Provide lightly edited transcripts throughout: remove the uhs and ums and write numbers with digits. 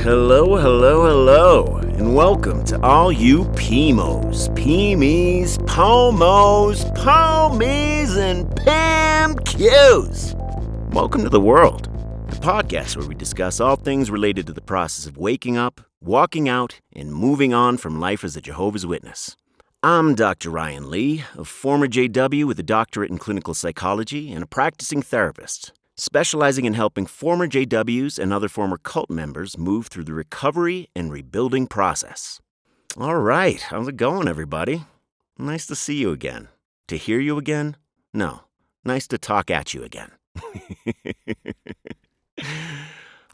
Hello, hello, hello, and welcome to all you PMOs, PMEs, POMOs, POMEs, and PAMQs. Welcome to the world, the podcast where we discuss all things related to the process of waking up, walking out, and moving on from life as a Jehovah's Witness. I'm Dr. Ryan Lee, a former JW with a doctorate in clinical psychology and a practicing therapist, specializing in helping former JWs and other former cult members move through the recovery and rebuilding process. All right, how's it going, everybody? Nice to see you again. To hear you again? No, nice to talk at you again.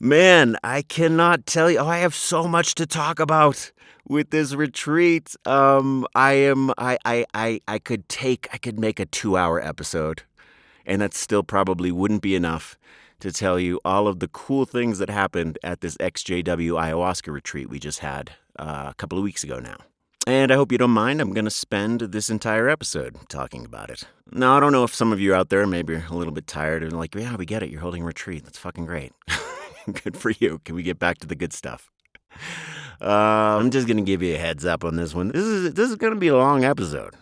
Man, I cannot tell you. I have so much to talk about with this retreat. I could make a 2-hour episode. And that still probably wouldn't be enough to tell you all of the cool things that happened at this ex-JW ayahuasca retreat we just had a couple of weeks ago now. And I hope you don't mind. I'm going to spend this entire episode talking about it. Now, I don't know if some of you out there maybe are a little bit tired and like, yeah, we get it. You're holding a retreat. That's fucking great. Good for you. Can we get back to the good stuff? I'm just going to give you a heads up on this one. This is going to be a long episode.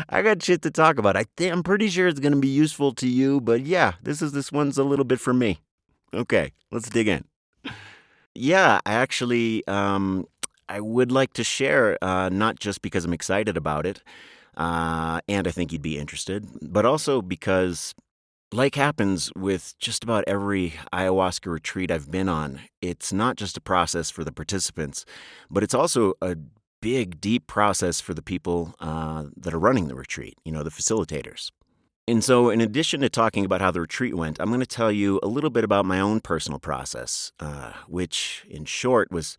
I got shit to talk about. I'm pretty sure it's going to be useful to you, but yeah, this one's a little bit for me. Okay, let's dig in. Yeah, I actually, I would like to share, not just because I'm excited about it, and I think you'd be interested, but also because, like happens with just about every ayahuasca retreat I've been on, it's not just a process for the participants, but it's also a big, deep process for the people that are running the retreat, the facilitators. And so in addition to talking about how the retreat went, I'm going to tell you a little bit about my own personal process, which in short was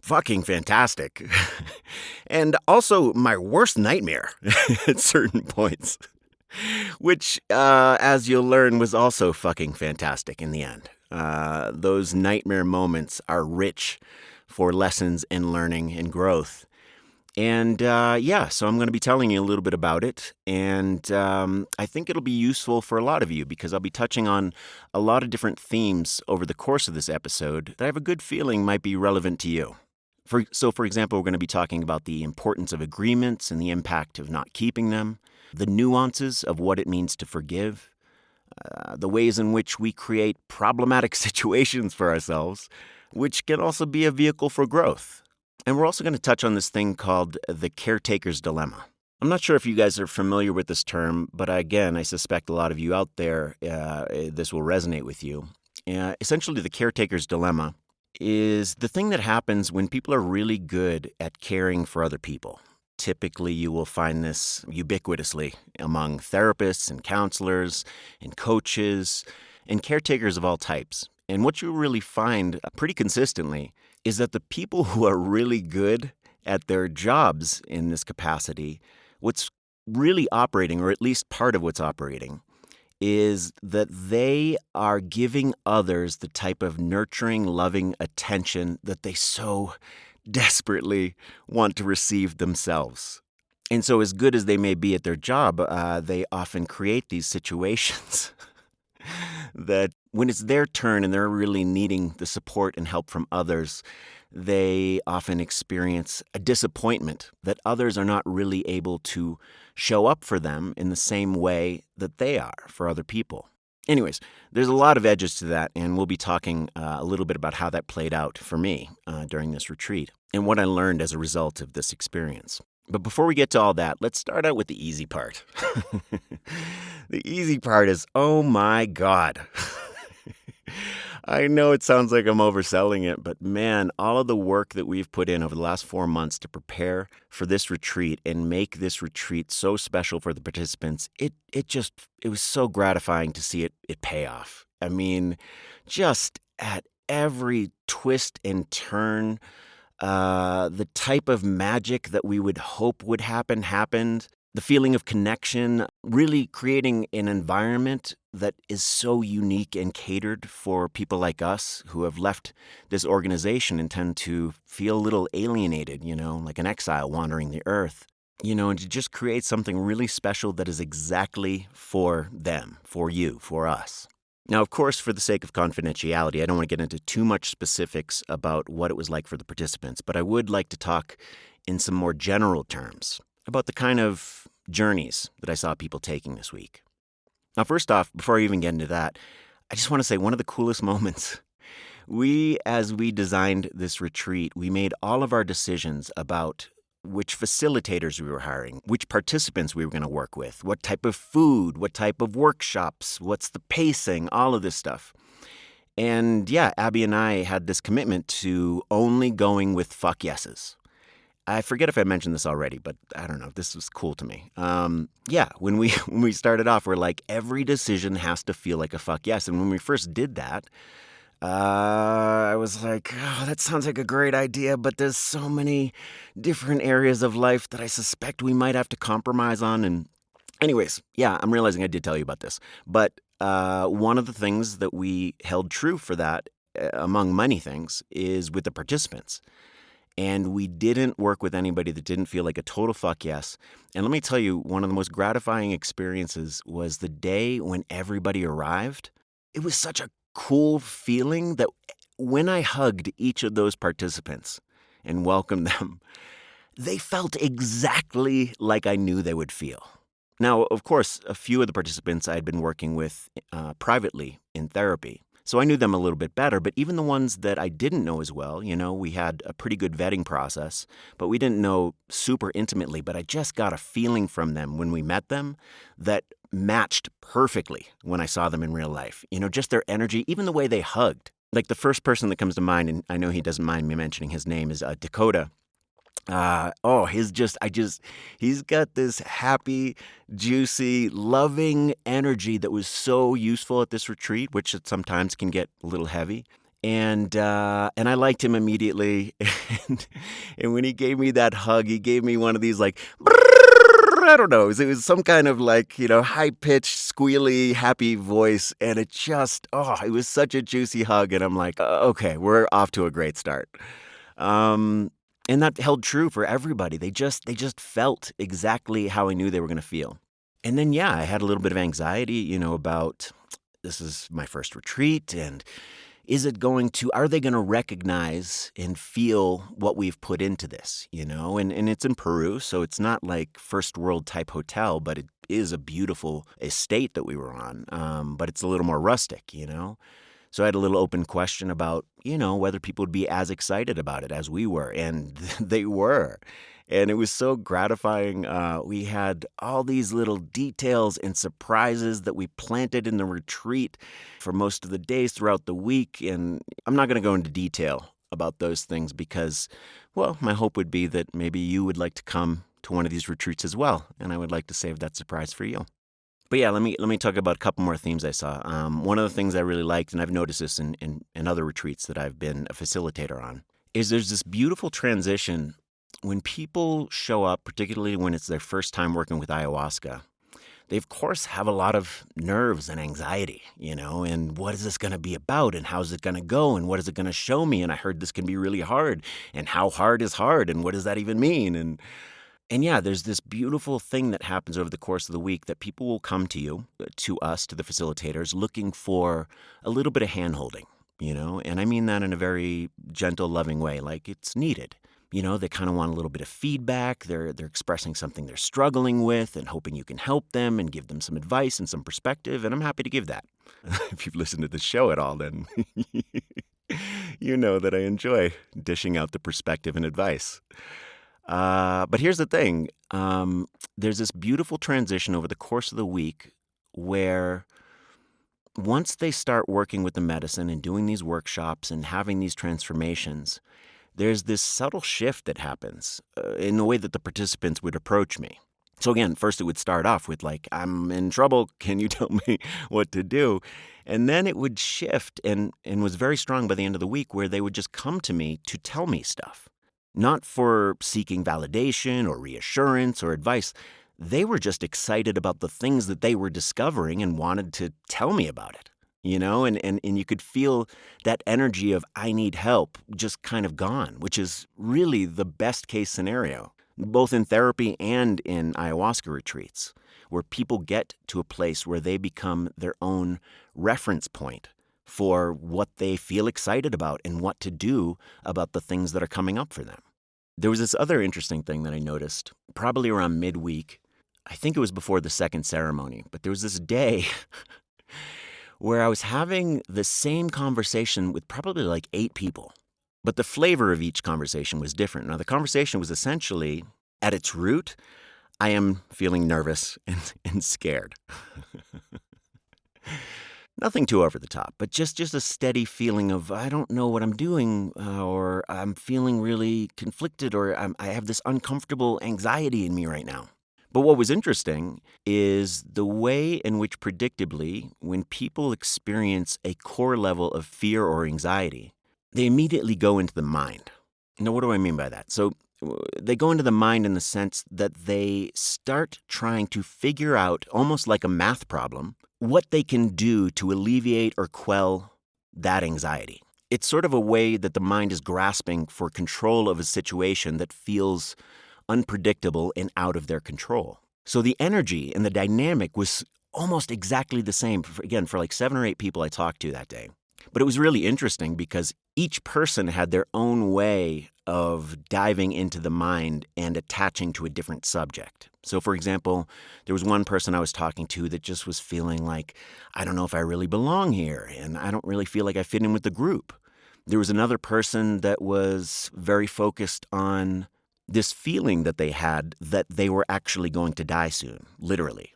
fucking fantastic. And also my worst nightmare at certain points, which, as you'll learn, was also fucking fantastic in the end. Those nightmare moments are rich for lessons and learning and growth. And so I'm going to be telling you a little bit about it, and I think it'll be useful for a lot of you because I'll be touching on a lot of different themes over the course of this episode that I have a good feeling might be relevant to you. For example, we're going to be talking about the importance of agreements and the impact of not keeping them, the nuances of what it means to forgive, the ways in which we create problematic situations for ourselves, which can also be a vehicle for growth. And we're also going to touch on this thing called the caretakers dilemma. I'm not sure if you guys are familiar with this term, but again, I suspect a lot of you out there, this will resonate with you. Essentially, the caretakers dilemma is the thing that happens when people are really good at caring for other people. Typically, you will find this ubiquitously among therapists and counselors and coaches and caretakers of all types. And what you really find pretty consistently is that the people who are really good at their jobs in this capacity, what's really operating, or at least part of what's operating, is that they are giving others the type of nurturing, loving attention that they so desperately want to receive themselves. And so as good as they may be at their job, they often create these situations that when it's their turn and they're really needing the support and help from others, they often experience a disappointment that others are not really able to show up for them in the same way that they are for other people. Anyways, there's a lot of edges to that, and we'll be talking a little bit about how that played out for me during this retreat and what I learned as a result of this experience. But before we get to all that, let's start out with the easy part. The easy part is, oh my God. I know it sounds like I'm overselling it, but man, all of the work that we've put in over the last 4 months to prepare for this retreat and make this retreat so special for the participants, it was so gratifying to see it pay off. I mean, just at every twist and turn, the type of magic that we would hope would happen happened. The feeling of connection, really creating an environment that is so unique and catered for people like us who have left this organization and tend to feel a little alienated, like an exile wandering the earth. And to just create something really special that is exactly for them, for you, for us. Now, of course, for the sake of confidentiality, I don't want to get into too much specifics about what it was like for the participants, but I would like to talk in some more general terms about the kind of journeys that I saw people taking this week. Now, first off, before I even get into that, I just want to say one of the coolest moments. As we designed this retreat, we made all of our decisions about which facilitators we were hiring, which participants we were going to work with, what type of food, what type of workshops, what's the pacing, all of this stuff. And yeah, Abby and I had this commitment to only going with fuck yeses. I forget if I mentioned this already, but I don't know. This was cool to me. When we started off, we're like, every decision has to feel like a fuck yes. And when we first did that, I was like, oh, that sounds like a great idea, but there's so many different areas of life that I suspect we might have to compromise on. And anyways, yeah, I'm realizing I did tell you about this. But one of the things that we held true for that, among many things, is with the participants. And we didn't work with anybody that didn't feel like a total fuck yes. And let me tell you, one of the most gratifying experiences was the day when everybody arrived. It was such a cool feeling that when I hugged each of those participants and welcomed them, they felt exactly like I knew they would feel. Now, of course, a few of the participants I had been working with privately in therapy, so I knew them a little bit better, but even the ones that I didn't know as well, we had a pretty good vetting process, but we didn't know super intimately, but I just got a feeling from them when we met them that matched perfectly when I saw them in real life. Just their energy, even the way they hugged. Like the first person that comes to mind, and I know he doesn't mind me mentioning his name, is Dakota. He's got this happy, juicy, loving energy that was so useful at this retreat, which sometimes can get a little heavy. And I liked him immediately. And when he gave me that hug, he gave me one of these like, I don't know, it was some kind of like, high-pitched, squealy, happy voice. And it was such a juicy hug. And I'm like, okay, we're off to a great start. And that held true for everybody. They just felt exactly how I knew they were going to feel. And then, yeah, I had a little bit of anxiety, about this is my first retreat, and are they going to recognize and feel what we've put into this, And it's in Peru, so it's not like first world type hotel, but it is a beautiful estate that we were on, but it's a little more rustic, So I had a little open question about, whether people would be as excited about it as we were. And they were. And it was so gratifying. We had all these little details and surprises that we planted in the retreat for most of the days throughout the week. And I'm not going to go into detail about those things because, well, my hope would be that maybe you would like to come to one of these retreats as well. And I would like to save that surprise for you. But yeah, let me talk about a couple more themes I saw. One of the things I really liked, and I've noticed this in other retreats that I've been a facilitator on, is there's this beautiful transition when people show up, particularly when it's their first time working with ayahuasca. They, of course, have a lot of nerves and anxiety, and what is this going to be about, and how's it going to go, and what is it going to show me, and I heard this can be really hard, and how hard is hard, and what does that even mean, And yeah, there's this beautiful thing that happens over the course of the week that people will come to you, to us, to the facilitators, looking for a little bit of hand-holding, And I mean that in a very gentle, loving way, like it's needed. They kind of want a little bit of feedback. They're expressing something they're struggling with and hoping you can help them and give them some advice and some perspective, and I'm happy to give that. If you've listened to the show at all, then you know that I enjoy dishing out the perspective and advice. But here's the thing. There's this beautiful transition over the course of the week where once they start working with the medicine and doing these workshops and having these transformations, there's this subtle shift that happens in the way that the participants would approach me. So again, first it would start off with like, I'm in trouble. Can you tell me what to do? And then it would shift and was very strong by the end of the week where they would just come to me to tell me stuff. Not for seeking validation or reassurance or advice. They were just excited about the things that they were discovering and wanted to tell me about it, and you could feel that energy of I need help just kind of gone, which is really the best case scenario. both in therapy and in ayahuasca retreats, where people get to a place where they become their own reference point for what they feel excited about and what to do about the things that are coming up for them. There was this other interesting thing that I noticed, probably around midweek. I think it was before the second ceremony, but there was this day where I was having the same conversation with probably like 8 people. But the flavor of each conversation was different. Now, the conversation was essentially, at its root, I am feeling nervous and scared. Nothing too over the top, but just a steady feeling of, I don't know what I'm doing, or I'm feeling really conflicted, or I have this uncomfortable anxiety in me right now. But what was interesting is the way in which, predictably, when people experience a core level of fear or anxiety, they immediately go into the mind. Now, what do I mean by that? So they go into the mind in the sense that they start trying to figure out, almost like a math problem, what they can do to alleviate or quell that anxiety. It's sort of a way that the mind is grasping for control of a situation that feels unpredictable and out of their control. So the energy and the dynamic was almost exactly the same, for like 7 or 8 people I talked to that day. But it was really interesting because each person had their own way of diving into the mind and attaching to a different subject. So, for example, there was one person I was talking to that just was feeling like, I don't know if I really belong here, and I don't really feel like I fit in with the group. There was another person that was very focused on this feeling that they had that they were actually going to die soon, literally.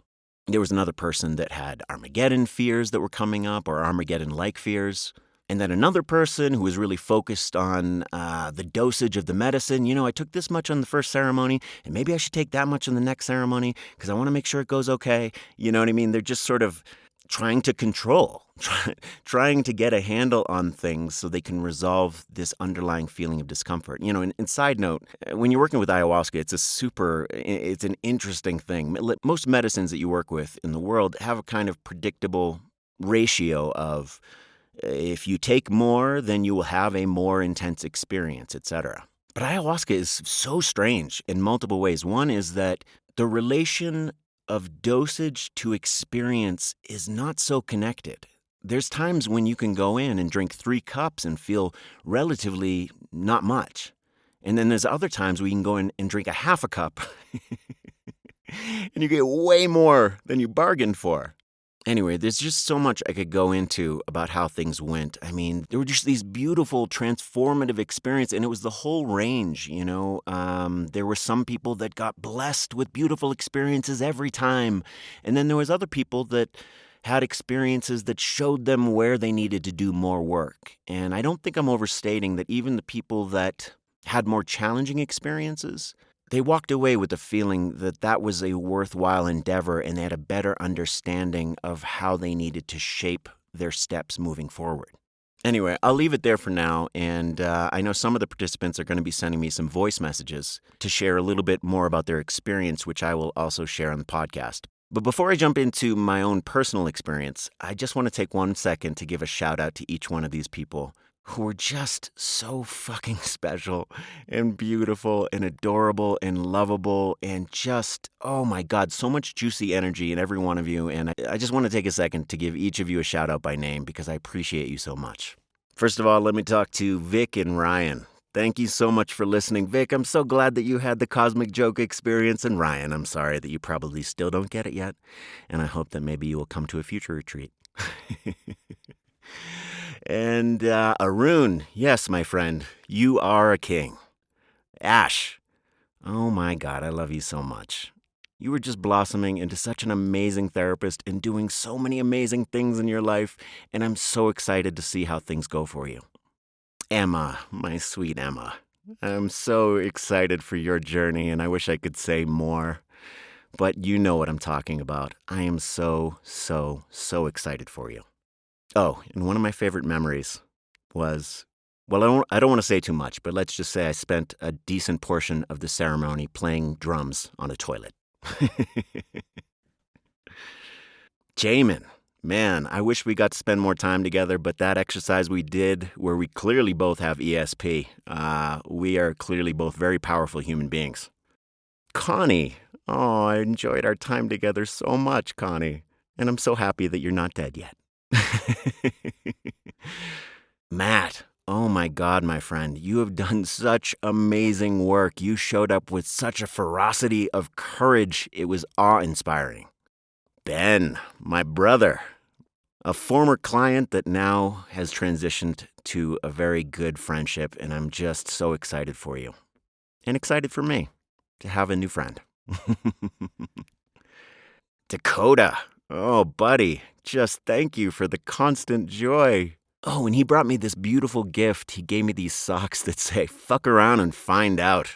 There was another person that had Armageddon fears that were coming up, or Armageddon-like fears. And then another person who was really focused on the dosage of the medicine. I took this much on the first ceremony, and maybe I should take that much on the next ceremony because I want to make sure it goes okay. You know what I mean? They're just sort of trying to control, trying to get a handle on things so they can resolve this underlying feeling of discomfort. And side note, when you're working with ayahuasca, it's an interesting thing. Most medicines that you work with in the world have a kind of predictable ratio of if you take more, then you will have a more intense experience, etc. But ayahuasca is so strange in multiple ways. One is that the relation of dosage to experience is not so connected. There's times when you can go in and drink 3 cups and feel relatively not much. And then there's other times where you can go in and drink a half a cup and you get way more than you bargained for. Anyway, there's just so much I could go into about how things went. I mean, there were just these beautiful, transformative experiences, and it was the whole range, There were some people that got blessed with beautiful experiences every time, and then there was other people that had experiences that showed them where they needed to do more work. And I don't think I'm overstating that even the people that had more challenging experiences, they walked away with the feeling that that was a worthwhile endeavor and they had a better understanding of how they needed to shape their steps moving forward. Anyway, I'll leave it there for now, and I know some of the participants are going to be sending me some voice messages to share a little bit more about their experience, which I will also share on the podcast. But before I jump into my own personal experience, I just want to take 1 second to give a shout out to each one of these people who were just so fucking special and beautiful and adorable and lovable and just, oh my God, so much juicy energy in every one of you. And I just want to take a second to give each of you a shout out by name because I appreciate you so much. First of all, let me talk to Vic and Ryan. Thank you so much for listening. Vic, I'm so glad that you had the cosmic joke experience. And Ryan, I'm sorry that you probably still don't get it yet. And I hope that maybe you will come to a future retreat. And Arun, yes, my friend, you are a king. Ash, oh my God, I love you so much. You were just blossoming into such an amazing therapist and doing so many amazing things in your life, and I'm so excited to see how things go for you. Emma, my sweet Emma, I'm so excited for your journey, and I wish I could say more, but you know what I'm talking about. I am so, so, so excited for you. Oh, and one of my favorite memories was, well, I don't want to say too much, but let's just say I spent a decent portion of the ceremony playing drums on a toilet. Jamin, man, I wish we got to spend more time together, but that exercise we did where we clearly both have ESP, we are clearly both very powerful human beings. Connie. Oh, I enjoyed our time together so much, Connie. And I'm so happy that you're not dead yet. Matt. Oh my God, my friend. You have done such amazing work. You showed up with such a ferocity of courage. It was awe-inspiring. Ben, my brother. A former client that now has transitioned to a very good friendship, and I'm just so excited for you. And excited for me to have a new friend. Dakota. Oh, buddy, just thank you for the constant joy. Oh, and he brought me this beautiful gift. He gave me these socks that say, fuck around and find out.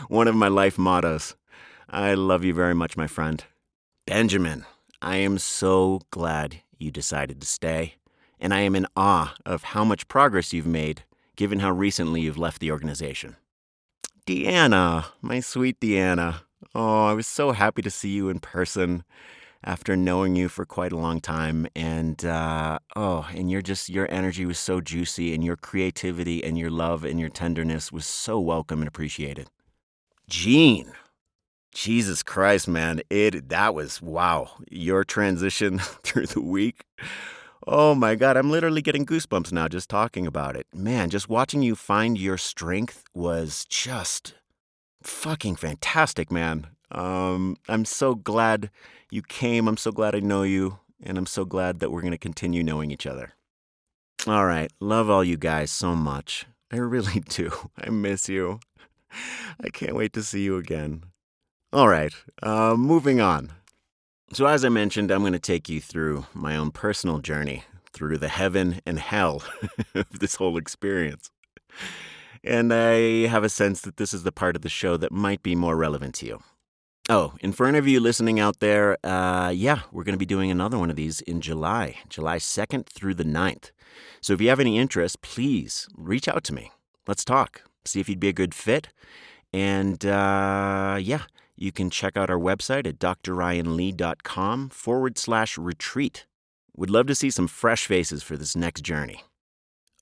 One of my life mottos. I love you very much, my friend. Benjamin, I am so glad you decided to stay, and I am in awe of how much progress you've made, given how recently you've left the organization. Deanna, my sweet Deanna. Oh, I was so happy to see you in person after knowing you for quite a long time. And, and your energy was so juicy, and your creativity and your love and your tenderness was so welcome and appreciated. Gene. Jesus Christ, man. That was, wow. Your transition through the week. Oh my God, I'm literally getting goosebumps now just talking about it. Man, just watching you find your strength was just fucking fantastic, man. I'm so glad you came. I'm so glad I know you. And I'm so glad that we're going to continue knowing each other. All right. Love all you guys so much. I really do. I miss you. I can't wait to see you again. All right. Moving on. So as I mentioned, I'm going to take you through my own personal journey through the heaven and hell of this whole experience. And I have a sense that this is the part of the show that might be more relevant to you. Oh, and for any of you listening out there, we're going to be doing another one of these in July 2nd through the 9th. So if you have any interest, please reach out to me. Let's talk. See if you'd be a good fit. And you can check out our website at drryanlee.com/retreat. Would love to see some fresh faces for this next journey.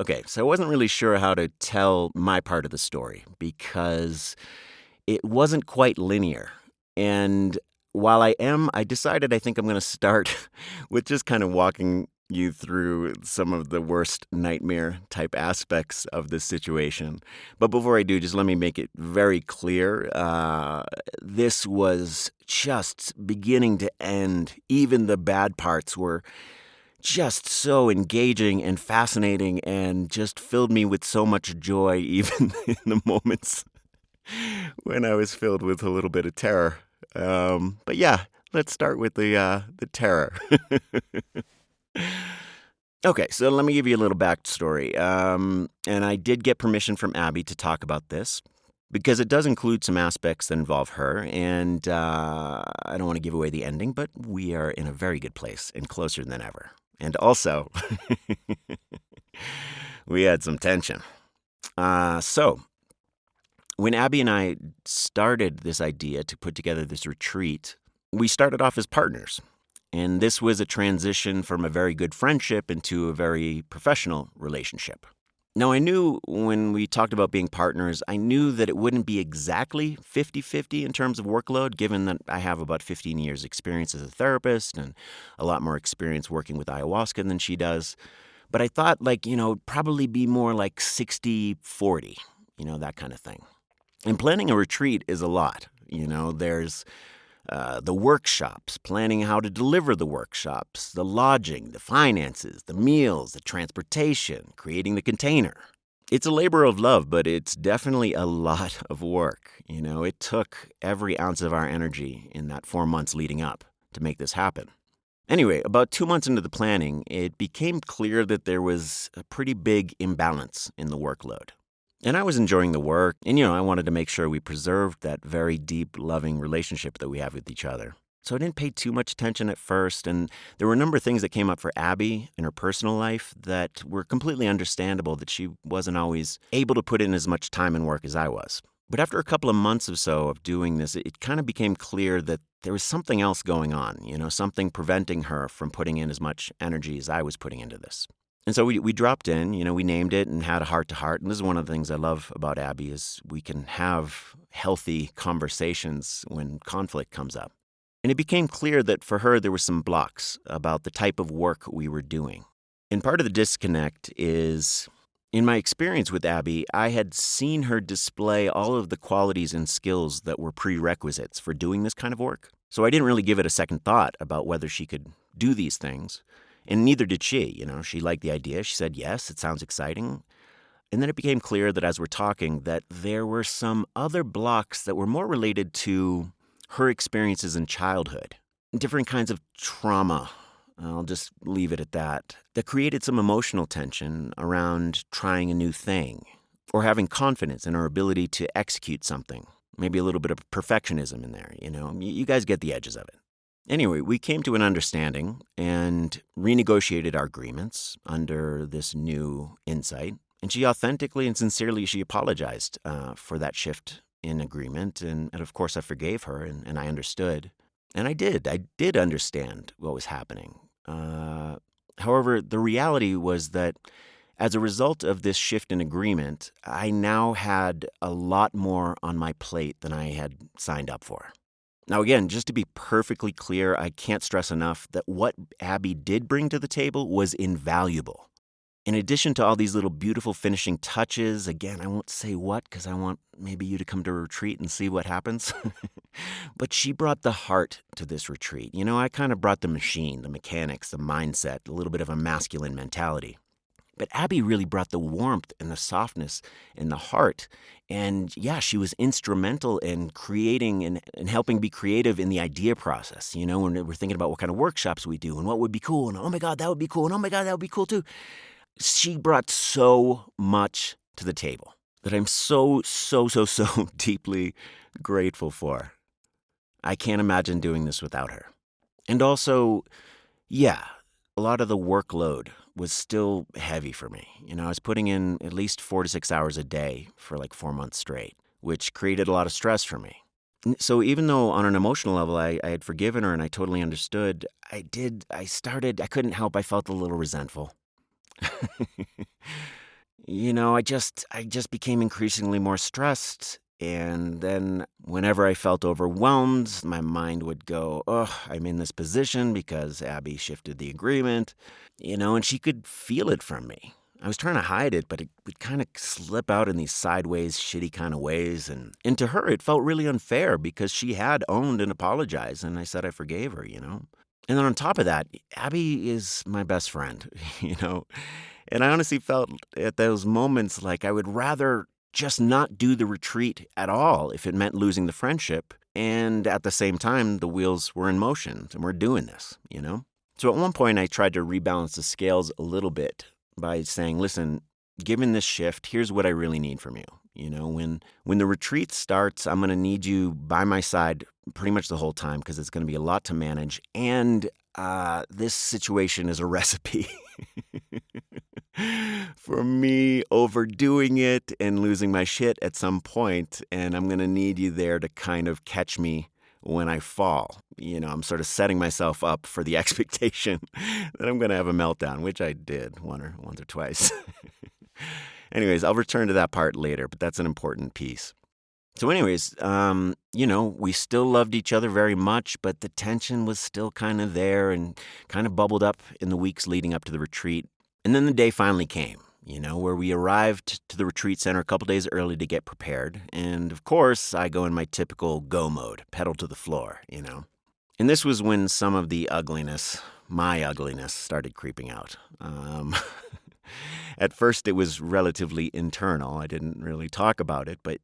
Okay, so I wasn't really sure how to tell my part of the story because it wasn't quite linear. And while I decided I think I'm going to start with just kind of walking you through some of the worst nightmare type aspects of this situation. But before I do, just let me make it very clear. This was just beginning to end. Even the bad parts were just so engaging and fascinating and just filled me with so much joy, even in the moments when I was filled with a little bit of terror. But yeah, let's start with the terror. Okay, so let me give you a little backstory. And I did get permission from Abby to talk about this because it does include some aspects that involve her. And I don't want to give away the ending, but we are in a very good place and closer than ever. And also, we had some tension. So when Abby and I started this idea to put together this retreat, we started off as partners. And this was a transition from a very good friendship into a very professional relationship. Now, I knew when we talked about being partners, I knew that it wouldn't be exactly 50-50 in terms of workload, given that I have about 15 years experience as a therapist and a lot more experience working with ayahuasca than she does. But I thought, probably be more like 60-40, that kind of thing. And planning a retreat is a lot. There's the workshops, planning how to deliver the workshops, the lodging, the finances, the meals, the transportation, creating the container. It's a labor of love, but it's definitely a lot of work. It took every ounce of our energy in that 4 months leading up to make this happen. Anyway, about 2 months into the planning, it became clear that there was a pretty big imbalance in the workload. And I was enjoying the work, and, I wanted to make sure we preserved that very deep, loving relationship that we have with each other. So I didn't pay too much attention at first, and there were a number of things that came up for Abby in her personal life that were completely understandable that she wasn't always able to put in as much time and work as I was. But after a couple of months or so of doing this, it kind of became clear that there was something else going on, something preventing her from putting in as much energy as I was putting into this. And so we dropped in, we named it and had a heart-to-heart. And this is one of the things I love about Abby is we can have healthy conversations when conflict comes up. And it became clear that for her, there were some blocks about the type of work we were doing. And part of the disconnect is, in my experience with Abby, I had seen her display all of the qualities and skills that were prerequisites for doing this kind of work. So I didn't really give it a second thought about whether she could do these things. And neither did she. She liked the idea. She said, yes, it sounds exciting. And then it became clear that as we're talking, that there were some other blocks that were more related to her experiences in childhood, different kinds of trauma. I'll just leave it at that created some emotional tension around trying a new thing or having confidence in our ability to execute something. Maybe a little bit of perfectionism in there, You guys get the edges of it. Anyway, we came to an understanding and renegotiated our agreements under this new insight. And she authentically and sincerely, she apologized for that shift in agreement. And of course, I forgave her and I understood. And I did understand what was happening. However, the reality was that as a result of this shift in agreement, I now had a lot more on my plate than I had signed up for. Now, again, just to be perfectly clear, I can't stress enough that what Abby did bring to the table was invaluable. In addition to all these little beautiful finishing touches, again, I won't say what because I want maybe you to come to a retreat and see what happens. But she brought the heart to this retreat. I kind of brought the machine, the mechanics, the mindset, a little bit of a masculine mentality. But Abby really brought the warmth and the softness and the heart. And yeah, she was instrumental in creating and helping be creative in the idea process. When we're thinking about what kind of workshops we do and what would be cool. And oh my God, that would be cool. And oh my God, that would be cool too. She brought so much to the table that I'm so deeply grateful for. I can't imagine doing this without her. And also, yeah, a lot of the workload was still heavy for me. I was putting in at least 4 to 6 hours a day for like 4 months straight, which created a lot of stress for me. So even though on an emotional level I had forgiven her and I totally understood, I couldn't help, I felt a little resentful. I just became increasingly more stressed. And then whenever I felt overwhelmed, my mind would go, I'm in this position because Abby shifted the agreement, and she could feel it from me. I was trying to hide it, but it would kind of slip out in these sideways, shitty kind of ways. And to her, it felt really unfair because she had owned and apologized, and I said I forgave her, And then on top of that, Abby is my best friend, And I honestly felt at those moments like I would rather just not do the retreat at all if it meant losing the friendship. And at the same time, the wheels were in motion and we're doing this, So at one point, I tried to rebalance the scales a little bit by saying, listen, given this shift, here's what I really need from you. When the retreat starts, I'm going to need you by my side pretty much the whole time because it's going to be a lot to manage. And this situation is a recipe for me overdoing it and losing my shit at some point, and I'm going to need you there to kind of catch me when I fall. I'm sort of setting myself up for the expectation that I'm going to have a meltdown, which I did once or twice. Anyways, I'll return to that part later, but that's an important piece. So anyways, we still loved each other very much, but the tension was still kind of there and kind of bubbled up in the weeks leading up to the retreat. And then the day finally came, where we arrived to the retreat center a couple days early to get prepared. And of course, I go in my typical go mode, pedal to the floor, And this was when some of my ugliness started creeping out. At first, it was relatively internal. I didn't really talk about it, but,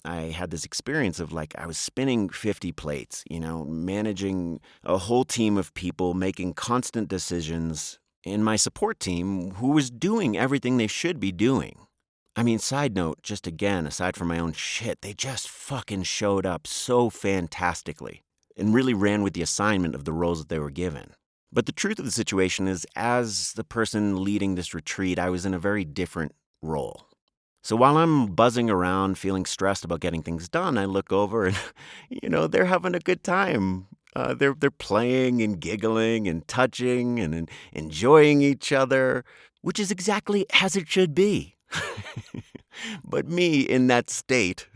I had this experience of I was spinning 50 plates, managing a whole team of people, making constant decisions, and my support team who was doing everything they should be doing. I mean, side note, just again, aside from my own shit, they just fucking showed up so fantastically and really ran with the assignment of the roles that they were given. But the truth of the situation is, as the person leading this retreat, I was in a very different role. So while I'm buzzing around, feeling stressed about getting things done, I look over and, they're having a good time. They're playing and giggling and touching and enjoying each other. which is exactly as it should be. But me in that state,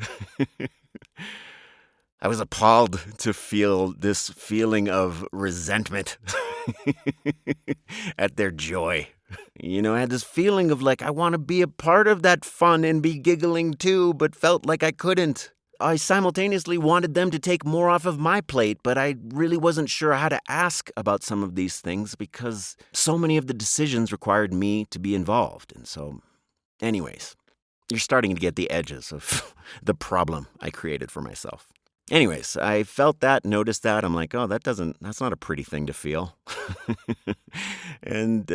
I was appalled to feel this feeling of resentment at their joy. I had this feeling of like, I want to be a part of that fun and be giggling too, but felt like I couldn't. I simultaneously wanted them to take more off of my plate, but I really wasn't sure how to ask about some of these things because so many of the decisions required me to be involved. And so, anyways, you're starting to get the edges of the problem I created for myself. Anyways, I felt that, noticed that. I'm like, oh, that's not a pretty thing to feel. And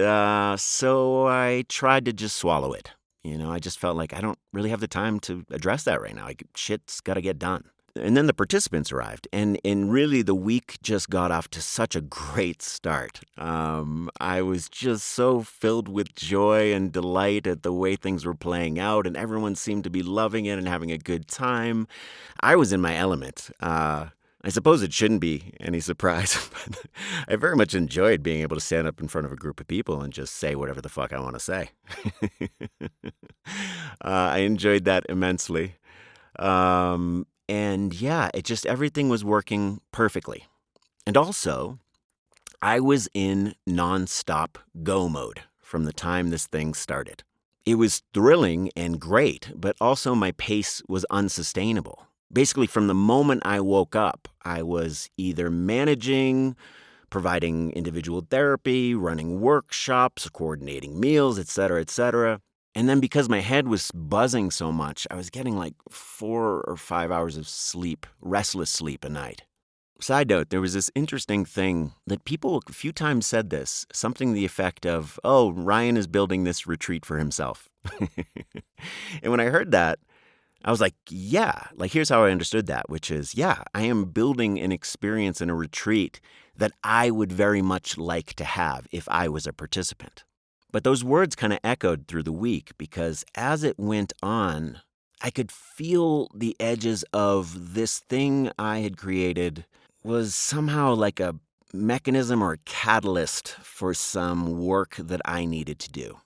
so I tried to just swallow it. I just felt like I don't really have the time to address that right now. Shit's got to get done. And then the participants arrived, and really the week just got off to such a great start. I was just so filled with joy and delight at the way things were playing out, and everyone seemed to be loving it and having a good time. I was in my element. I suppose it shouldn't be any surprise, but I very much enjoyed being able to stand up in front of a group of people and just say whatever the fuck I want to say. I enjoyed that immensely. And yeah, everything was working perfectly. And also, I was in nonstop go mode from the time this thing started. It was thrilling and great, but also my pace was unsustainable. Basically, from the moment I woke up, I was either managing, providing individual therapy, running workshops, coordinating meals, etc., etc. And then because my head was buzzing so much, I was getting like 4 or 5 hours of sleep, restless sleep a night. Side note, there was this interesting thing that people a few times said this, something to the effect of, oh, Ryan is building this retreat for himself. And when I heard that, I was like, yeah, like here's how I understood that, which is, yeah, I am building an experience in a retreat that I would very much like to have if I was a participant. But those words kind of echoed through the week because as it went on, I could feel the edges of this thing I had created was somehow like a mechanism or a catalyst for some work that I needed to do.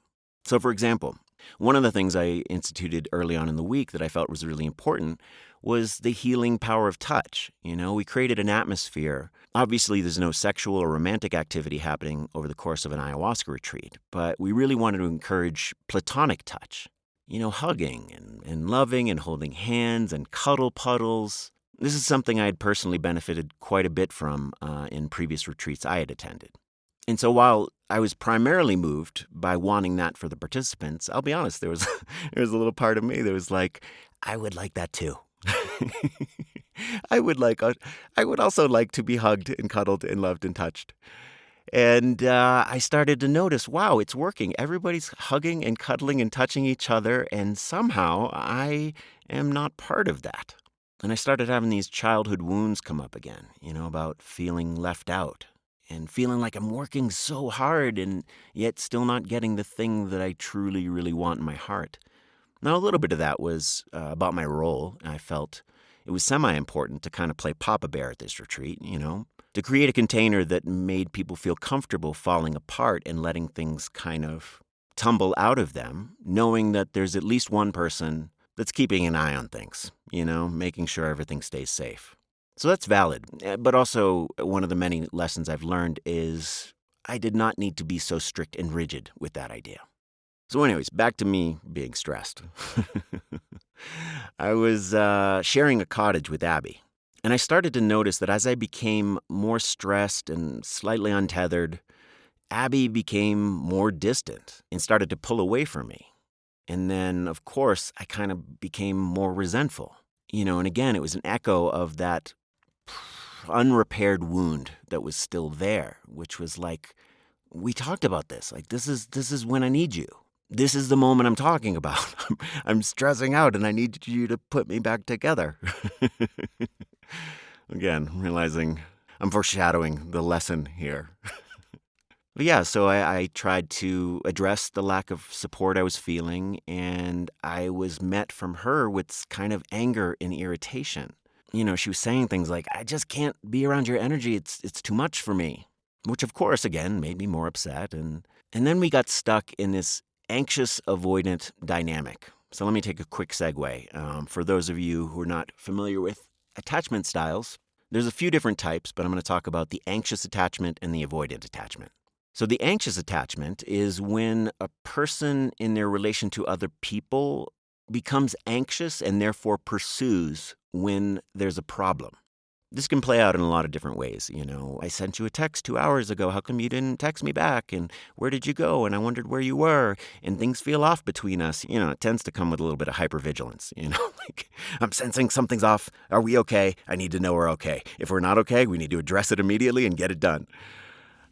So, for example, one of the things I instituted early on in the week that I felt was really important was the healing power of touch. We created an atmosphere. Obviously, there's no sexual or romantic activity happening over the course of an ayahuasca retreat, but we really wanted to encourage platonic touch. Hugging and loving and holding hands and cuddle puddles. This is something I had personally benefited quite a bit from in previous retreats I had attended. And so while I was primarily moved by wanting that for the participants, I'll be honest, there was a little part of me that was like, I would like that too. I would also like to be hugged and cuddled and loved and touched. And I started to notice, wow, it's working. Everybody's hugging and cuddling and touching each other, and somehow I am not part of that. And I started having these childhood wounds come up again, about feeling left out and feeling like I'm working so hard and yet still not getting the thing that I truly, really want in my heart. Now, a little bit of that was about my role. I felt it was semi-important to kind of play Papa Bear at this retreat, to create a container that made people feel comfortable falling apart and letting things kind of tumble out of them, knowing that there's at least one person that's keeping an eye on things, making sure everything stays safe. So that's valid. But also, one of the many lessons I've learned is I did not need to be so strict and rigid with that idea. So anyways, back to me being stressed. I was sharing a cottage with Abby, and I started to notice that as I became more stressed and slightly untethered, Abby became more distant and started to pull away from me. And then, of course, I kind of became more resentful. And again, it was an echo of that unrepaired wound that was still there, which was like, we talked about this. Like, this is when I need you. This is the moment I'm talking about. I'm stressing out and I need you to put me back together. Again, realizing I'm foreshadowing the lesson here. But yeah, so I tried to address the lack of support I was feeling, and I was met from her with kind of anger and irritation. She was saying things like, I just can't be around your energy. It's too much for me. which of course, again, made me more upset. And then we got stuck in this anxious avoidant dynamic. So let me take a quick segue. For those of you who are not familiar with attachment styles, there's a few different types, but I'm going to talk about the anxious attachment and the avoidant attachment. So the anxious attachment is when a person in their relation to other people becomes anxious and therefore pursues when there's a problem. This can play out in a lot of different ways. I sent you a text 2 hours ago. How come you didn't text me back? And where did you go? And I wondered where you were. And things feel off between us. It tends to come with a little bit of hypervigilance. Like, I'm sensing something's off. Are we okay? I need to know we're okay. If we're not okay, we need to address it immediately and get it done.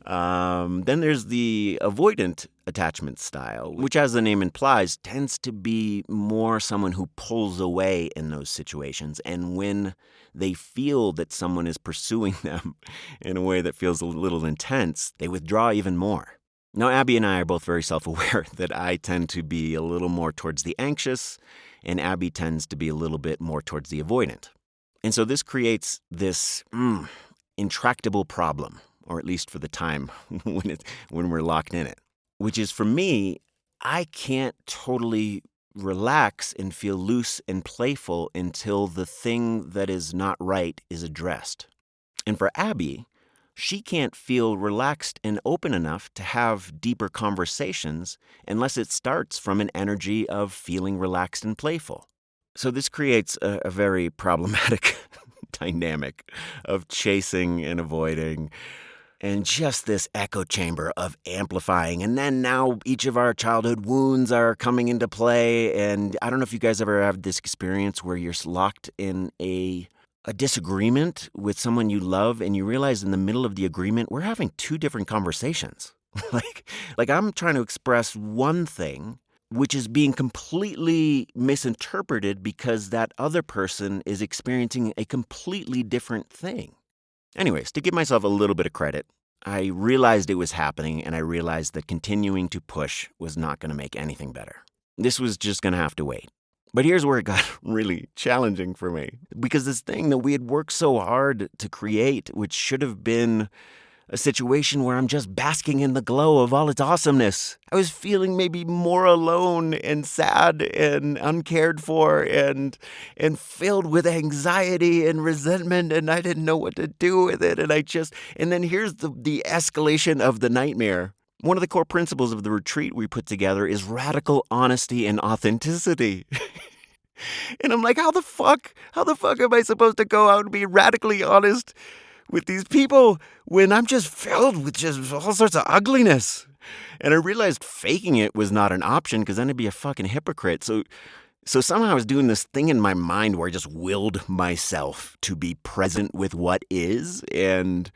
Then there's the avoidant attachment style, which, as the name implies, tends to be more someone who pulls away in those situations. And when they feel that someone is pursuing them in a way that feels a little intense, they withdraw even more. Now, Abby and I are both very self-aware that I tend to be a little more towards the anxious, and Abby tends to be a little bit more towards the avoidant. And so this creates this intractable problem, or at least for the time when we're locked in it, which is, for me, I can't totally relax and feel loose and playful until the thing that is not right is addressed. And for Abby, she can't feel relaxed and open enough to have deeper conversations unless it starts from an energy of feeling relaxed and playful. So this creates a very problematic dynamic of chasing and avoiding, and just this echo chamber of amplifying. And then now each of our childhood wounds are coming into play. And I don't know if you guys ever have this experience where you're locked in a disagreement with someone you love, and you realize in the middle of the agreement, we're having two different conversations. like I'm trying to express one thing, which is being completely misinterpreted because that other person is experiencing a completely different thing. Anyways, to give myself a little bit of credit, I realized it was happening, and I realized that continuing to push was not going to make anything better. This was just going to have to wait. But here's where it got really challenging for me, because this thing that we had worked so hard to create, which should have been a situation where I'm just basking in the glow of all its awesomeness, I was feeling maybe more alone and sad and uncared for and filled with anxiety and resentment, and I didn't know what to do with it. And then here's the escalation of the nightmare. One of the core principles of the retreat we put together is radical honesty and authenticity. And I'm like, how the fuck am I supposed to go out and be radically honest with these people when I'm just filled with just all sorts of ugliness? And I realized faking it was not an option, because then I'd be a fucking hypocrite. So somehow I was doing this thing in my mind where I just willed myself to be present with what is and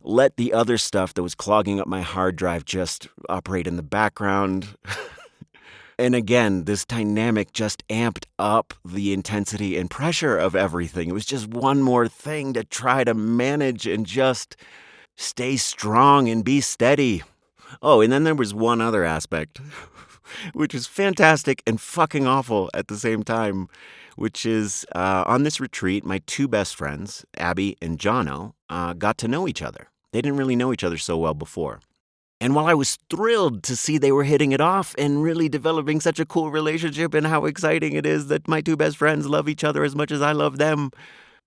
let the other stuff that was clogging up my hard drive just operate in the background. And again, this dynamic just amped up the intensity and pressure of everything. It was just one more thing to try to manage and just stay strong and be steady. Oh, and then there was one other aspect, which was fantastic and fucking awful at the same time, which is on this retreat, my two best friends, Abby and Jono, got to know each other. They didn't really know each other so well before. And while I was thrilled to see they were hitting it off and really developing such a cool relationship, and how exciting it is that my two best friends love each other as much as I love them,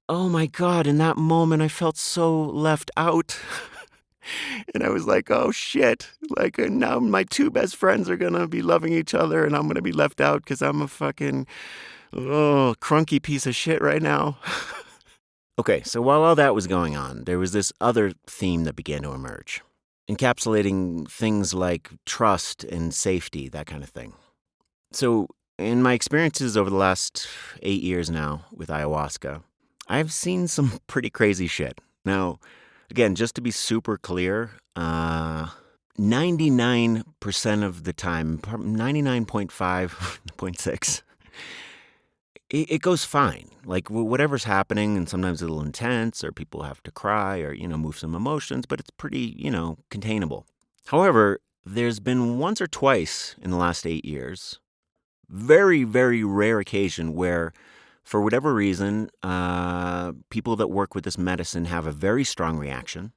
oh my God, in that moment I felt so left out. And I was like, oh shit, now my two best friends are gonna be loving each other and I'm gonna be left out because I'm a fucking crunky piece of shit right now. Okay, so while all that was going on, there was this other theme that began to emerge, encapsulating things like trust and safety, that kind of thing. So in my experiences over the last 8 years now with ayahuasca, I've seen some pretty crazy shit. Now, again, just to be super clear, 99% of the time, 99.5.6, it goes fine. Like whatever's happening, and sometimes a little intense, or people have to cry, or, move some emotions, but it's pretty, containable. However, there's been once or twice in the last 8 years, very, very rare occasion where, for whatever reason, people that work with this medicine have a very strong reaction.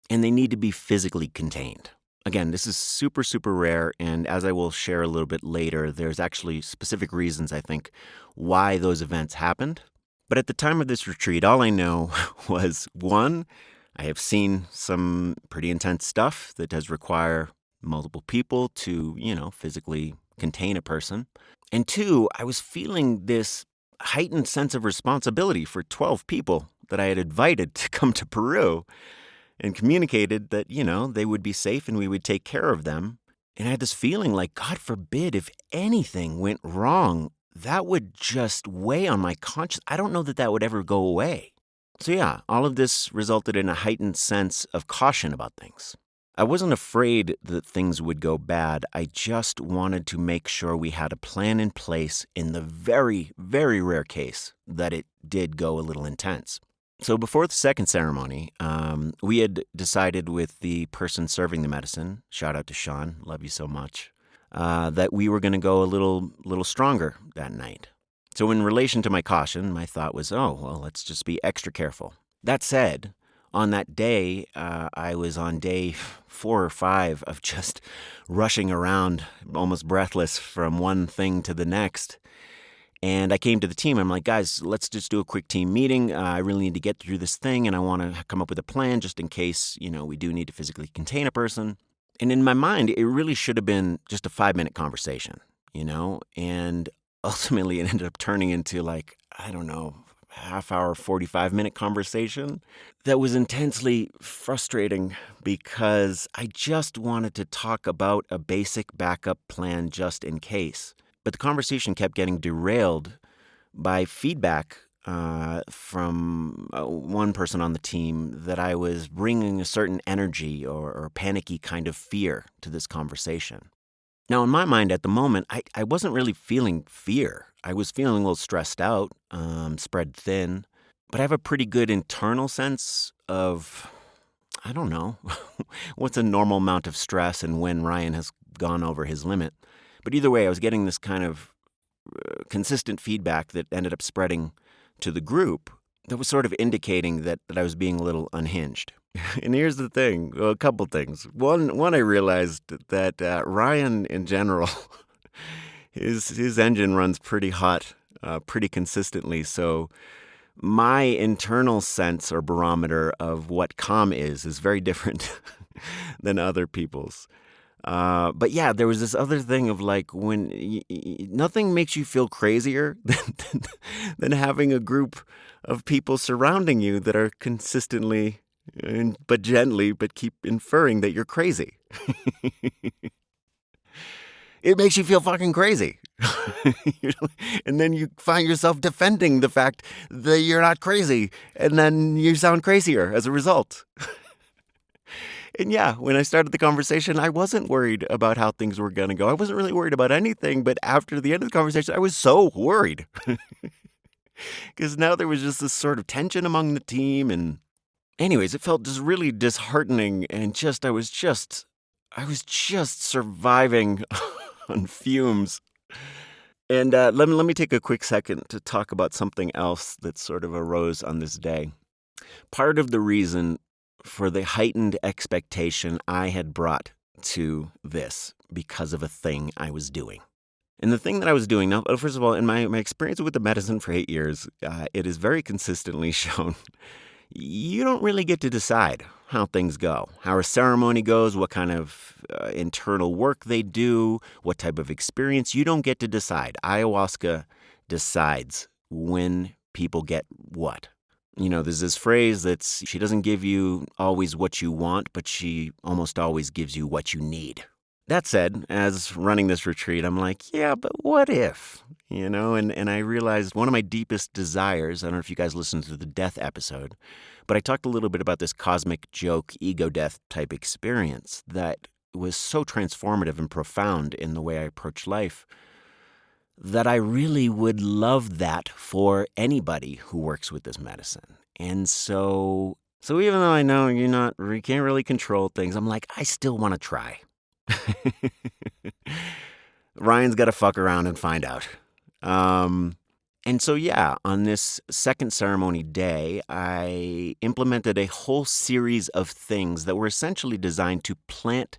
and they need to be physically contained. Again, this is super, super rare, and as I will share a little bit later, there's actually specific reasons, I think, why those events happened. But at the time of this retreat, all I know was, one, I have seen some pretty intense stuff that does require multiple people to, physically contain a person. And two, I was feeling this heightened sense of responsibility for 12 people that I had invited to come to Peru and communicated that, they would be safe and we would take care of them. And I had this feeling like, God forbid, if anything went wrong, that would just weigh on my conscience. I don't know that that would ever go away. So yeah, all of this resulted in a heightened sense of caution about things. I wasn't afraid that things would go bad. I just wanted to make sure we had a plan in place in the very, very rare case that it did go a little intense. So before the second ceremony, we had decided with the person serving the medicine, shout out to Sean, love you so much, that we were going to go a little stronger that night. So in relation to my caution, my thought was, let's just be extra careful. That said, on that day, I was on day 4 or 5 of just rushing around, almost breathless from one thing to the next. And I came to the team. I'm like, guys, let's just do a quick team meeting. I really need to get through this thing, and I want to come up with a plan just in case, we do need to physically contain a person. And in my mind, it really should have been just a 5-minute conversation, and ultimately it ended up turning into half hour, 45-minute conversation that was intensely frustrating because I just wanted to talk about a basic backup plan just in case. But the conversation kept getting derailed by feedback from one person on the team that I was bringing a certain energy or panicky kind of fear to this conversation. Now, in my mind at the moment, I wasn't really feeling fear. I was feeling a little stressed out, spread thin. But I have a pretty good internal sense of, I don't know, what's a normal amount of stress and when Ryan has gone over his limit. But either way, I was getting this kind of consistent feedback that ended up spreading to the group that was sort of indicating that I was being a little unhinged. And here's the thing, a couple things. One, I realized that Ryan, in general, his engine runs pretty hot, pretty consistently. So my internal sense or barometer of what calm is very different than other people's. But yeah, there was this other thing of when nothing makes you feel crazier than having a group of people surrounding you that are consistently, but gently, but keep inferring that you're crazy. It makes you feel fucking crazy. And then you find yourself defending the fact that you're not crazy, and then you sound crazier as a result. And yeah, when I started the conversation, I wasn't worried about how things were going to go. I wasn't really worried about anything, but after the end of the conversation, I was so worried. Because now there was just this sort of tension among the team, and anyways, it felt just really disheartening, and I was just surviving on fumes. And let me take a quick second to talk about something else that sort of arose on this day. Part of the reason for the heightened expectation I had brought to this because of a thing I was doing. And the thing that I was doing, now, first of all, in my experience with the medicine for 8 years, it is very consistently shown you don't really get to decide how things go, how a ceremony goes, what kind of internal work they do, what type of experience. You don't get to decide. Ayahuasca decides when people get what. There's this phrase she doesn't give you always what you want, but she almost always gives you what you need. That said, as running this retreat, I'm like, yeah, but what if? And I realized one of my deepest desires, I don't know if you guys listened to the death episode, but I talked a little bit about this cosmic joke, ego death type experience that was so transformative and profound in the way I approach life that I really would love that for anybody who works with this medicine. And so even though I know you can't really control things, I'm like, I still want to try. Ryan's got to fuck around and find out. And so, yeah, on this second ceremony day, I implemented a whole series of things that were essentially designed to plant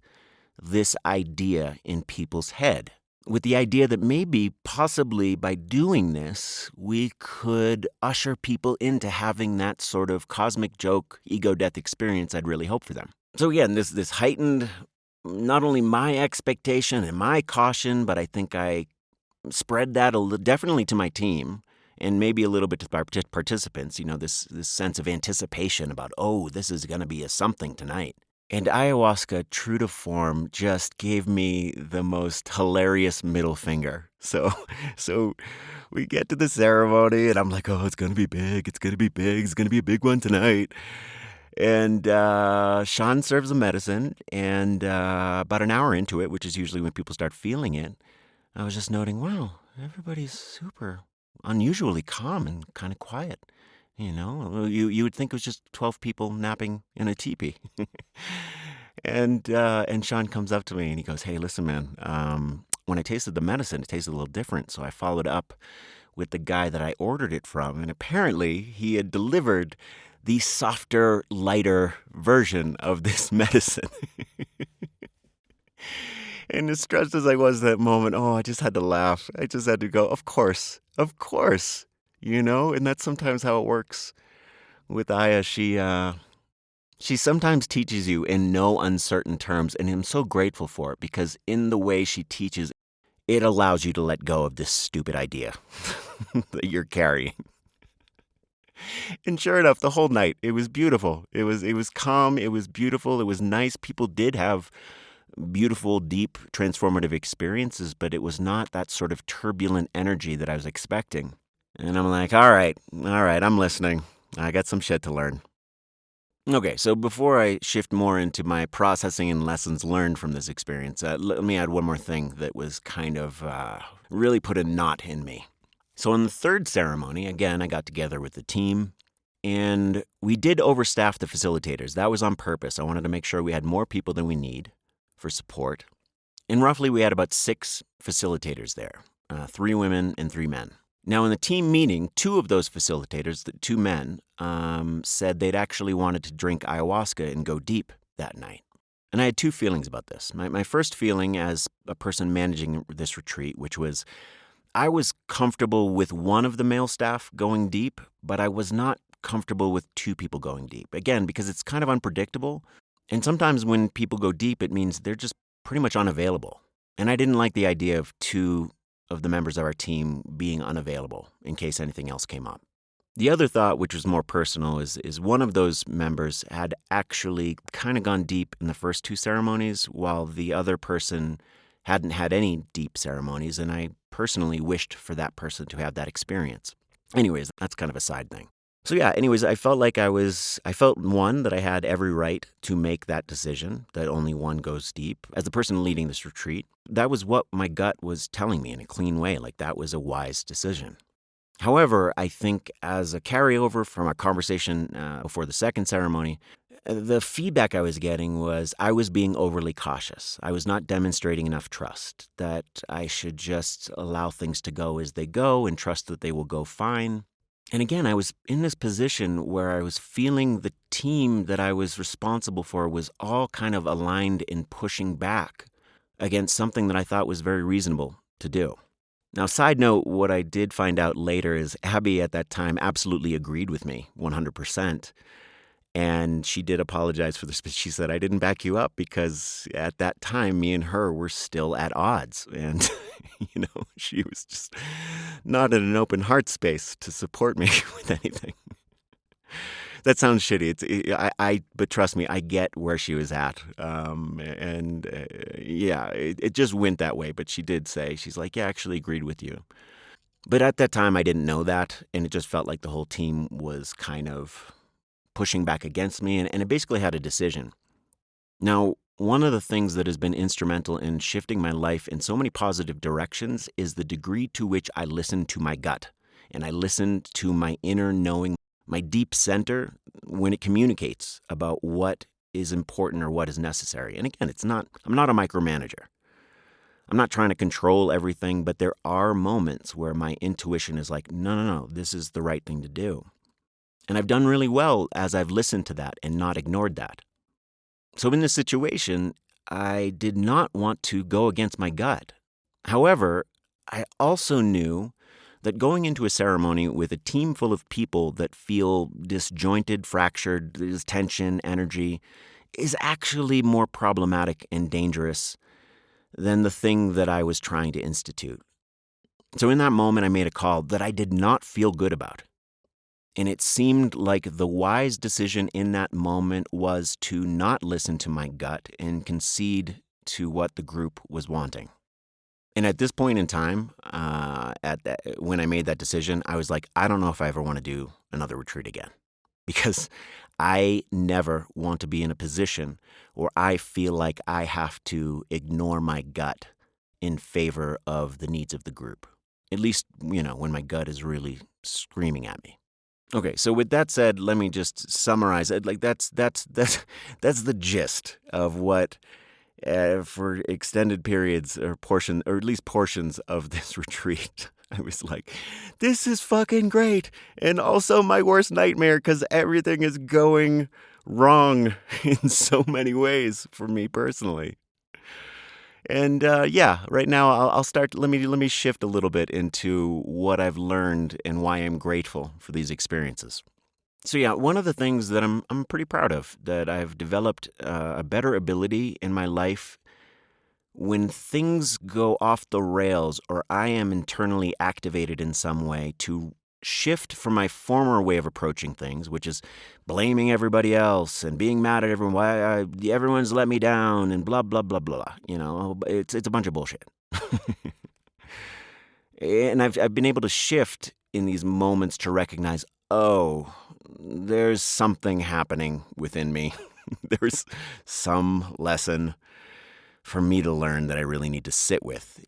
this idea in people's head, with the idea that maybe, possibly by doing this, we could usher people into having that sort of cosmic joke, ego death experience I'd really hoped for them. So again, this heightened not only my expectation and my caution, but I think I spread that definitely to my team and maybe a little bit to participants, this sense of anticipation about, oh, this is going to be a something tonight. And ayahuasca, true to form, just gave me the most hilarious middle finger. So we get to the ceremony, and I'm like, oh, it's going to be big. It's going to be big. It's going to be a big one tonight. And Sean serves the medicine, and about an hour into it, which is usually when people start feeling it, I was just noting, wow, everybody's super unusually calm and kind of quiet. You would think it was just 12 people napping in a teepee. And Sean comes up to me and he goes, hey, listen, man, when I tasted the medicine, it tasted a little different. So I followed up with the guy that I ordered it from. And apparently he had delivered the softer, lighter version of this medicine. And as stressed as I was that moment, I just had to laugh. I just had to go, of course. And that's sometimes how it works with Aya. She sometimes teaches you in no uncertain terms, and I'm so grateful for it because in the way she teaches, it allows you to let go of this stupid idea that you're carrying. And sure enough, the whole night, it was beautiful. It was calm. It was beautiful. It was nice. People did have beautiful, deep, transformative experiences, but it was not that sort of turbulent energy that I was expecting. And I'm like, all right, I'm listening. I got some shit to learn. Okay, so before I shift more into my processing and lessons learned from this experience, let me add one more thing that was kind of really put a knot in me. So on the third ceremony, again, I got together with the team, and we did overstaff the facilitators. That was on purpose. I wanted to make sure we had more people than we need for support. And roughly, we had about 6 facilitators there, 3 women and 3 men. Now, in the team meeting, 2 of those facilitators, the 2 men, said they'd actually wanted to drink ayahuasca and go deep that night. And I had 2 feelings about this. My first feeling as a person managing this retreat, which was I was comfortable with one of the male staff going deep, but I was not comfortable with 2 people going deep. Again, because it's kind of unpredictable. And sometimes when people go deep, it means they're just pretty much unavailable. And I didn't like the idea of 2 of the members of our team being unavailable in case anything else came up. The other thought, which was more personal, is one of those members had actually kind of gone deep in the first 2 ceremonies, while the other person hadn't had any deep ceremonies, and I personally wished for that person to have that experience. Anyways, that's kind of a side thing. So yeah, I felt like I felt, one, that I had every right to make that decision, that only one goes deep. As the person leading this retreat, that was what my gut was telling me in a clean way, like that was a wise decision. However, I think as a carryover from our conversation before the second ceremony, the feedback I was getting was I was being overly cautious. I was not demonstrating enough trust, that I should just allow things to go as they go and trust that they will go fine. And again, I was in this position where I was feeling the team that I was responsible for was all kind of aligned in pushing back against something that I thought was very reasonable to do. Now, side note, what I did find out later is Abby at that time absolutely agreed with me 100%. And she did apologize for this, but she said, I didn't back you up because at that time, me and her were still at odds. And, she was just not in an open heart space to support me with anything. That sounds shitty. But trust me, I get where she was at. It just went that way. But she did say, she's like, yeah, I actually agreed with you. But at that time, I didn't know that. And it just felt like the whole team was kind of pushing back against me, and it basically had a decision. Now, one of the things that has been instrumental in shifting my life in so many positive directions is the degree to which I listened to my gut, and I listened to my inner knowing, my deep center, when it communicates about what is important or what is necessary. And again, I'm not a micromanager. I'm not trying to control everything, but there are moments where my intuition is like, no, no, no, this is the right thing to do. And I've done really well as I've listened to that and not ignored that. So in this situation, I did not want to go against my gut. However, I also knew that going into a ceremony with a team full of people that feel disjointed, fractured, there's tension, energy, is actually more problematic and dangerous than the thing that I was trying to institute. So in that moment, I made a call that I did not feel good about. And it seemed like the wise decision in that moment was to not listen to my gut and concede to what the group was wanting. And at this point in time, when I made that decision, I was like, I don't know if I ever want to do another retreat again. Because I never want to be in a position where I feel like I have to ignore my gut in favor of the needs of the group. At least, when my gut is really screaming at me. Okay, so with that said, let me just summarize it. Like that's the gist of what, for extended periods or at least portions of this retreat, I was like, this is fucking great. And also my worst nightmare because everything is going wrong in so many ways for me personally. And right now I'll start. Let me shift a little bit into what I've learned and why I'm grateful for these experiences. So yeah, one of the things that I'm pretty proud of, that I've developed a better ability in my life when things go off the rails or I am internally activated in some way, to shift from my former way of approaching things, which is blaming everybody else and being mad at everyone, why everyone's let me down and blah, blah, blah, blah. It's a bunch of bullshit. And I've been able to shift in these moments to recognize, oh, there's something happening within me. There's some lesson for me to learn that I really need to sit with.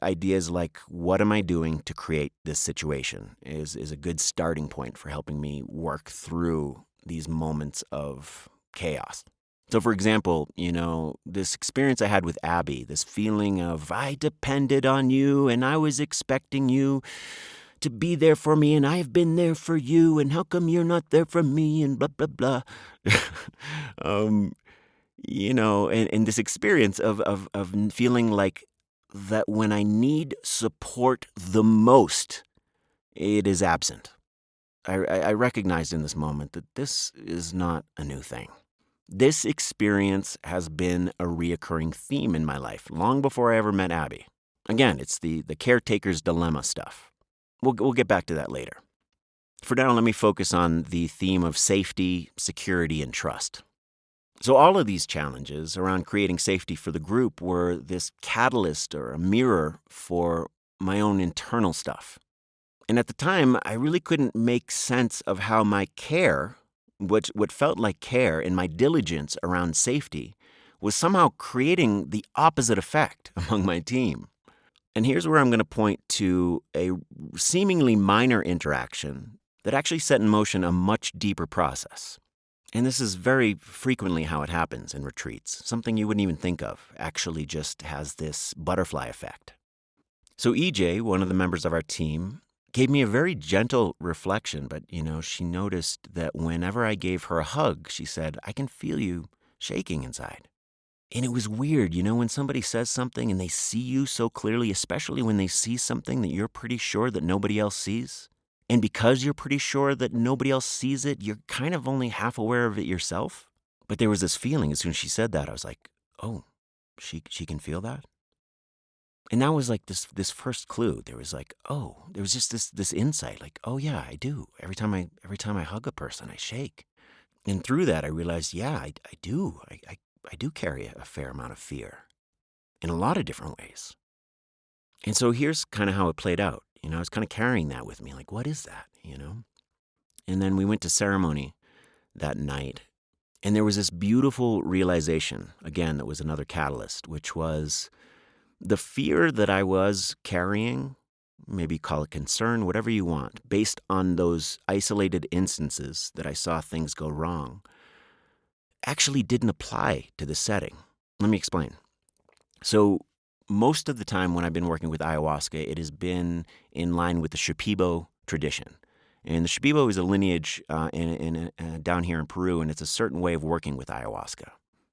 Ideas like, what am I doing to create this situation is a good starting point for helping me work through these moments of chaos. So for example, this experience I had with Abby, this feeling of I depended on you and I was expecting you to be there for me and I've been there for you and how come you're not there for me and blah, blah, blah. And this experience of feeling like that when I need support the most, it is absent. I recognized in this moment that this is not a new thing. This experience has been a reoccurring theme in my life long before I ever met Abby. Again, it's the caretakers dilemma stuff. We'll get back to that later. For now, let me focus on the theme of safety, security, and trust. So all of these challenges around creating safety for the group were this catalyst or a mirror for my own internal stuff. And at the time, I really couldn't make sense of how my care, what felt like care, and my diligence around safety was somehow creating the opposite effect among my team. And here's where I'm going to point to a seemingly minor interaction that actually set in motion a much deeper process. And this is very frequently how it happens in retreats. Something you wouldn't even think of actually just has this butterfly effect. So EJ, one of the members of our team, gave me a very gentle reflection, but, she noticed that whenever I gave her a hug, she said, I can feel you shaking inside. And it was weird, when somebody says something and they see you so clearly, especially when they see something that you're pretty sure that nobody else sees. And because you're pretty sure that nobody else sees it, you're kind of only half aware of it yourself. But there was this feeling as soon as she said that, I was like, oh, she can feel that? And that was like this first clue. There was like, oh, there was just this insight, like, oh yeah, I do. Every time I hug a person, I shake. And through that, I realized, yeah, I do. I do carry a fair amount of fear in a lot of different ways. And so here's kind of how it played out. I was kind of carrying that with me, like, what is that, And then we went to ceremony that night, and there was this beautiful realization, again, that was another catalyst, which was the fear that I was carrying, maybe call it concern, whatever you want, based on those isolated instances that I saw things go wrong, actually didn't apply to the setting. Let me explain. So Most of the time when I've been working with ayahuasca, it has been in line with the Shipibo tradition. And the Shipibo is a lineage down here in Peru, and it's a certain way of working with ayahuasca.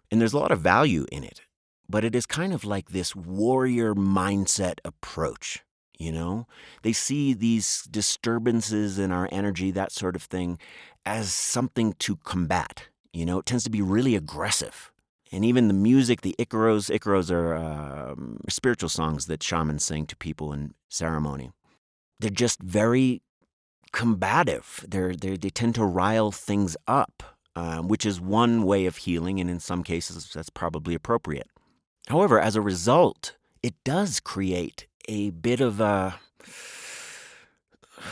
And there's a lot of value in it, but it is kind of like this warrior mindset approach, you know? They see these disturbances in our energy, that sort of thing, as something to combat. It tends to be really aggressive. And even the music, the Icaros are spiritual songs that shamans sing to people in ceremony. They're just very combative. They tend to rile things up, which is one way of healing, and in some cases that's probably appropriate. However, as a result, it does create a bit of a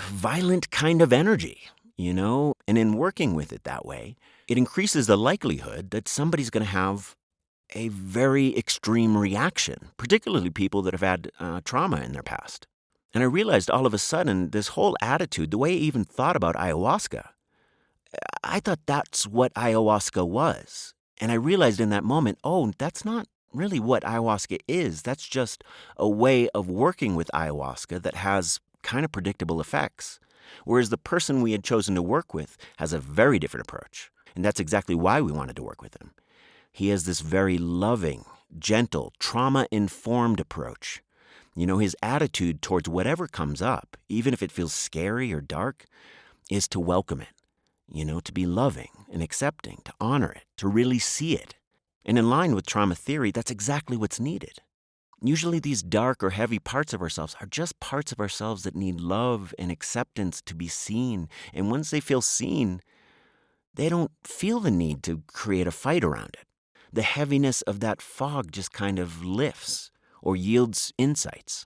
violent kind of energy, And in working with it that way, it increases the likelihood that somebody's going to have a very extreme reaction, particularly people that have had trauma in their past. And I realized all of a sudden this whole attitude, the way I even thought about ayahuasca, I thought that's what ayahuasca was. And I realized in that moment, that's not really what ayahuasca is. That's just a way of working with ayahuasca that has kind of predictable effects. Whereas the person we had chosen to work with has a very different approach. And that's exactly why we wanted to work with him. He has this very loving, gentle, trauma-informed approach. His attitude towards whatever comes up, even if it feels scary or dark, is to welcome it, to be loving and accepting, to honor it, to really see it. And in line with trauma theory, that's exactly what's needed. Usually these dark or heavy parts of ourselves are just parts of ourselves that need love and acceptance to be seen. And once they feel seen, they don't feel the need to create a fight around it. The heaviness of that fog just kind of lifts or yields insights.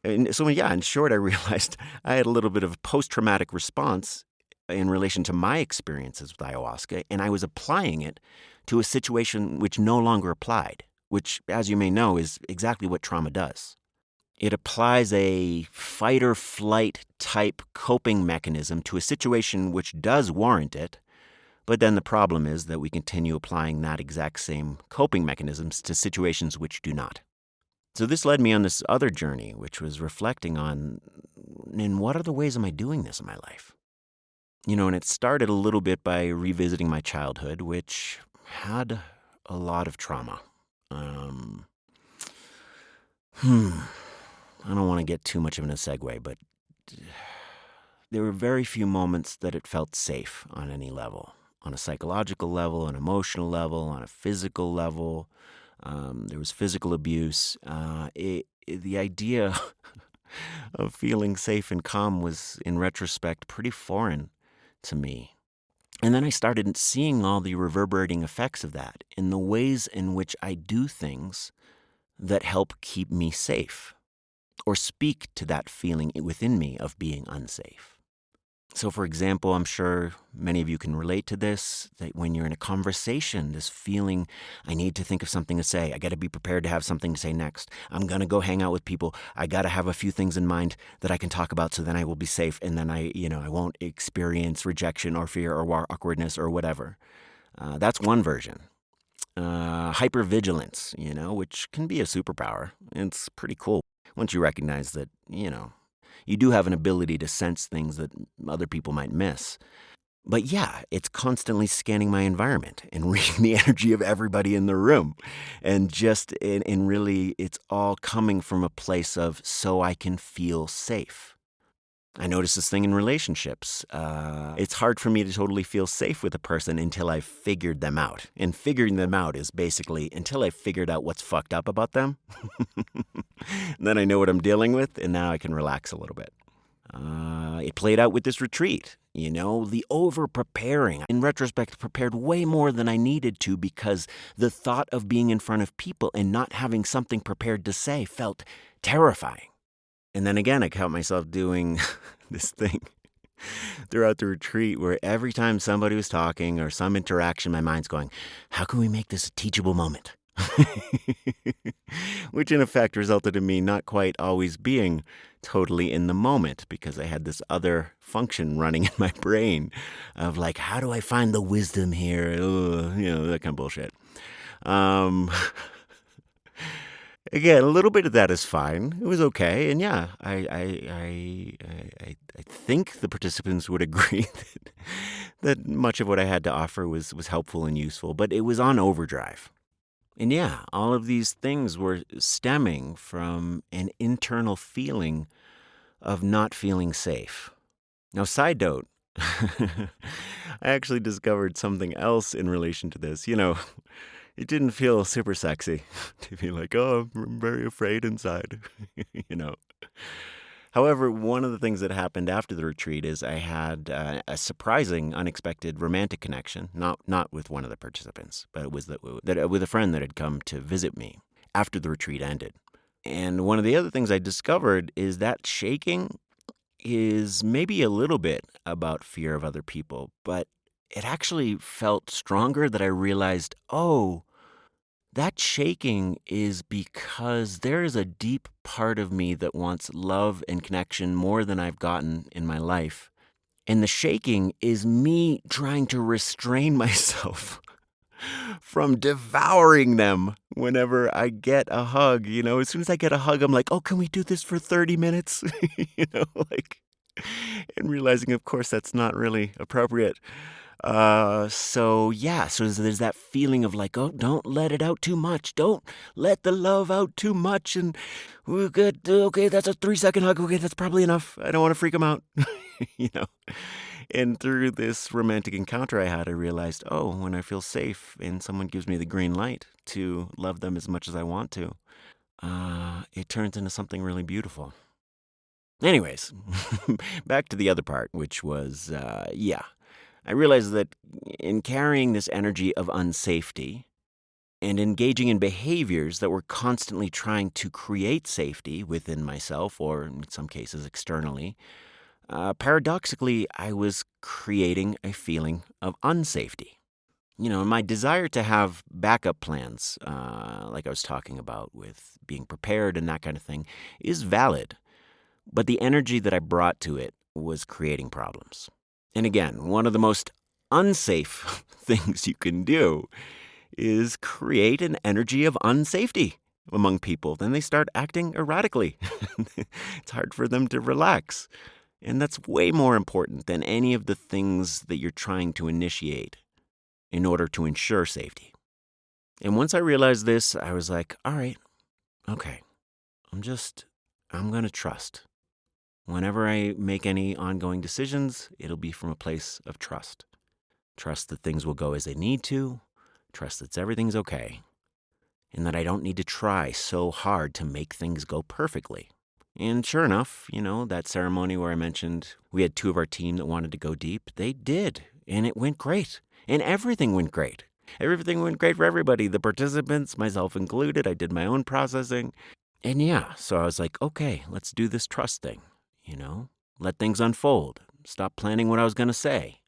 And so, in short, I realized I had a little bit of a post-traumatic response in relation to my experiences with ayahuasca, and I was applying it to a situation which no longer applied, which, as you may know, is exactly what trauma does. It applies a fight or flight type coping mechanism to a situation which does warrant it, but then the problem is that we continue applying that exact same coping mechanisms to situations which do not. So this led me on this other journey, which was reflecting on, in what other ways am I doing this in my life? And it started a little bit by revisiting my childhood, which had a lot of trauma. I don't want to get too much of a segue, but there were very few moments that it felt safe on any level. On a psychological level, an emotional level, on a physical level. There was physical abuse. The idea of feeling safe and calm was, in retrospect, pretty foreign to me. And then I started seeing all the reverberating effects of that in the ways in which I do things that help keep me safe or speak to that feeling within me of being unsafe. So, for example, I'm sure many of you can relate to this, that when you're in a conversation, this feeling, I need to think of something to say. I got to be prepared to have something to say next. I'm going to go hang out with people. I got to have a few things in mind that I can talk about so then I will be safe. And then I won't experience rejection or fear or awkwardness or whatever. That's one version. Hypervigilance, which can be a superpower. It's pretty cool once you recognize that, you do have an ability to sense things that other people might miss. But yeah, it's constantly scanning my environment and reading the energy of everybody in the room. And really, it's all coming from a place of so I can feel safe. I notice this thing in relationships. It's hard for me to totally feel safe with a person until I've figured them out. And figuring them out is basically until I've figured out what's fucked up about them. Then I know what I'm dealing with, and now I can relax a little bit. It played out with this retreat. The over-preparing. In retrospect, prepared way more than I needed to because the thought of being in front of people and not having something prepared to say felt terrifying. And then again, I caught myself doing this thing throughout the retreat where every time somebody was talking or some interaction, my mind's going, how can we make this a teachable moment? Which in effect resulted in me not quite always being totally in the moment because I had this other function running in my brain of like, how do I find the wisdom here? That kind of bullshit. Again, a little bit of that is fine. It was okay, and yeah, I think the participants would agree that much of what I had to offer was helpful and useful, but it was on overdrive. And yeah, all of these things were stemming from an internal feeling of not feeling safe. Now, side note, I actually discovered something else in relation to this. It didn't feel super sexy to be like, oh, I'm very afraid inside, you know. However, one of the things that happened after the retreat is I had a surprising, unexpected romantic connection, not with one of the participants, but it was with a friend that had come to visit me after the retreat ended. And one of the other things I discovered is that shaking is maybe a little bit about fear of other people, but it actually felt stronger that I realized, oh, that shaking is because there is a deep part of me that wants love and connection more than I've gotten in my life. And the shaking is me trying to restrain myself from devouring them whenever I get a hug. As soon as I get a hug, I'm like, oh, can we do this for 30 minutes? Like, and realizing, of course, that's not really appropriate. So yeah, so there's that feeling of like, oh, don't let it out too much. Don't let the love out too much. And we're good. Okay, that's a 3-second hug. Okay, that's probably enough. I don't want to freak them out. you know. And through this romantic encounter I had, I realized, oh, when I feel safe and someone gives me the green light to love them as much as I want to, it turns into something really beautiful. Anyways, back to the other part, which was, yeah. I realized that in carrying this energy of unsafety and engaging in behaviors that were constantly trying to create safety within myself, or in some cases externally, paradoxically, I was creating a feeling of unsafety. And my desire to have backup plans, like I was talking about with being prepared and that kind of thing, is valid. But the energy that I brought to it was creating problems. And again, one of the most unsafe things you can do is create an energy of unsafety among people. Then they start acting erratically. It's hard for them to relax. And that's way more important than any of the things that you're trying to initiate in order to ensure safety. And once I realized this, I was like, all right, okay, I'm going to trust. Whenever I make any ongoing decisions, it'll be from a place of trust. Trust that things will go as they need to. Trust that everything's okay. And that I don't need to try so hard to make things go perfectly. And sure enough, that ceremony where I mentioned we had 2 of our team that wanted to go deep, they did. And it went great. And everything went great. Everything went great for everybody. The participants, myself included. I did my own processing. And yeah, so I was like, okay, let's do this trust thing. Let things unfold. Stop planning what I was going to say.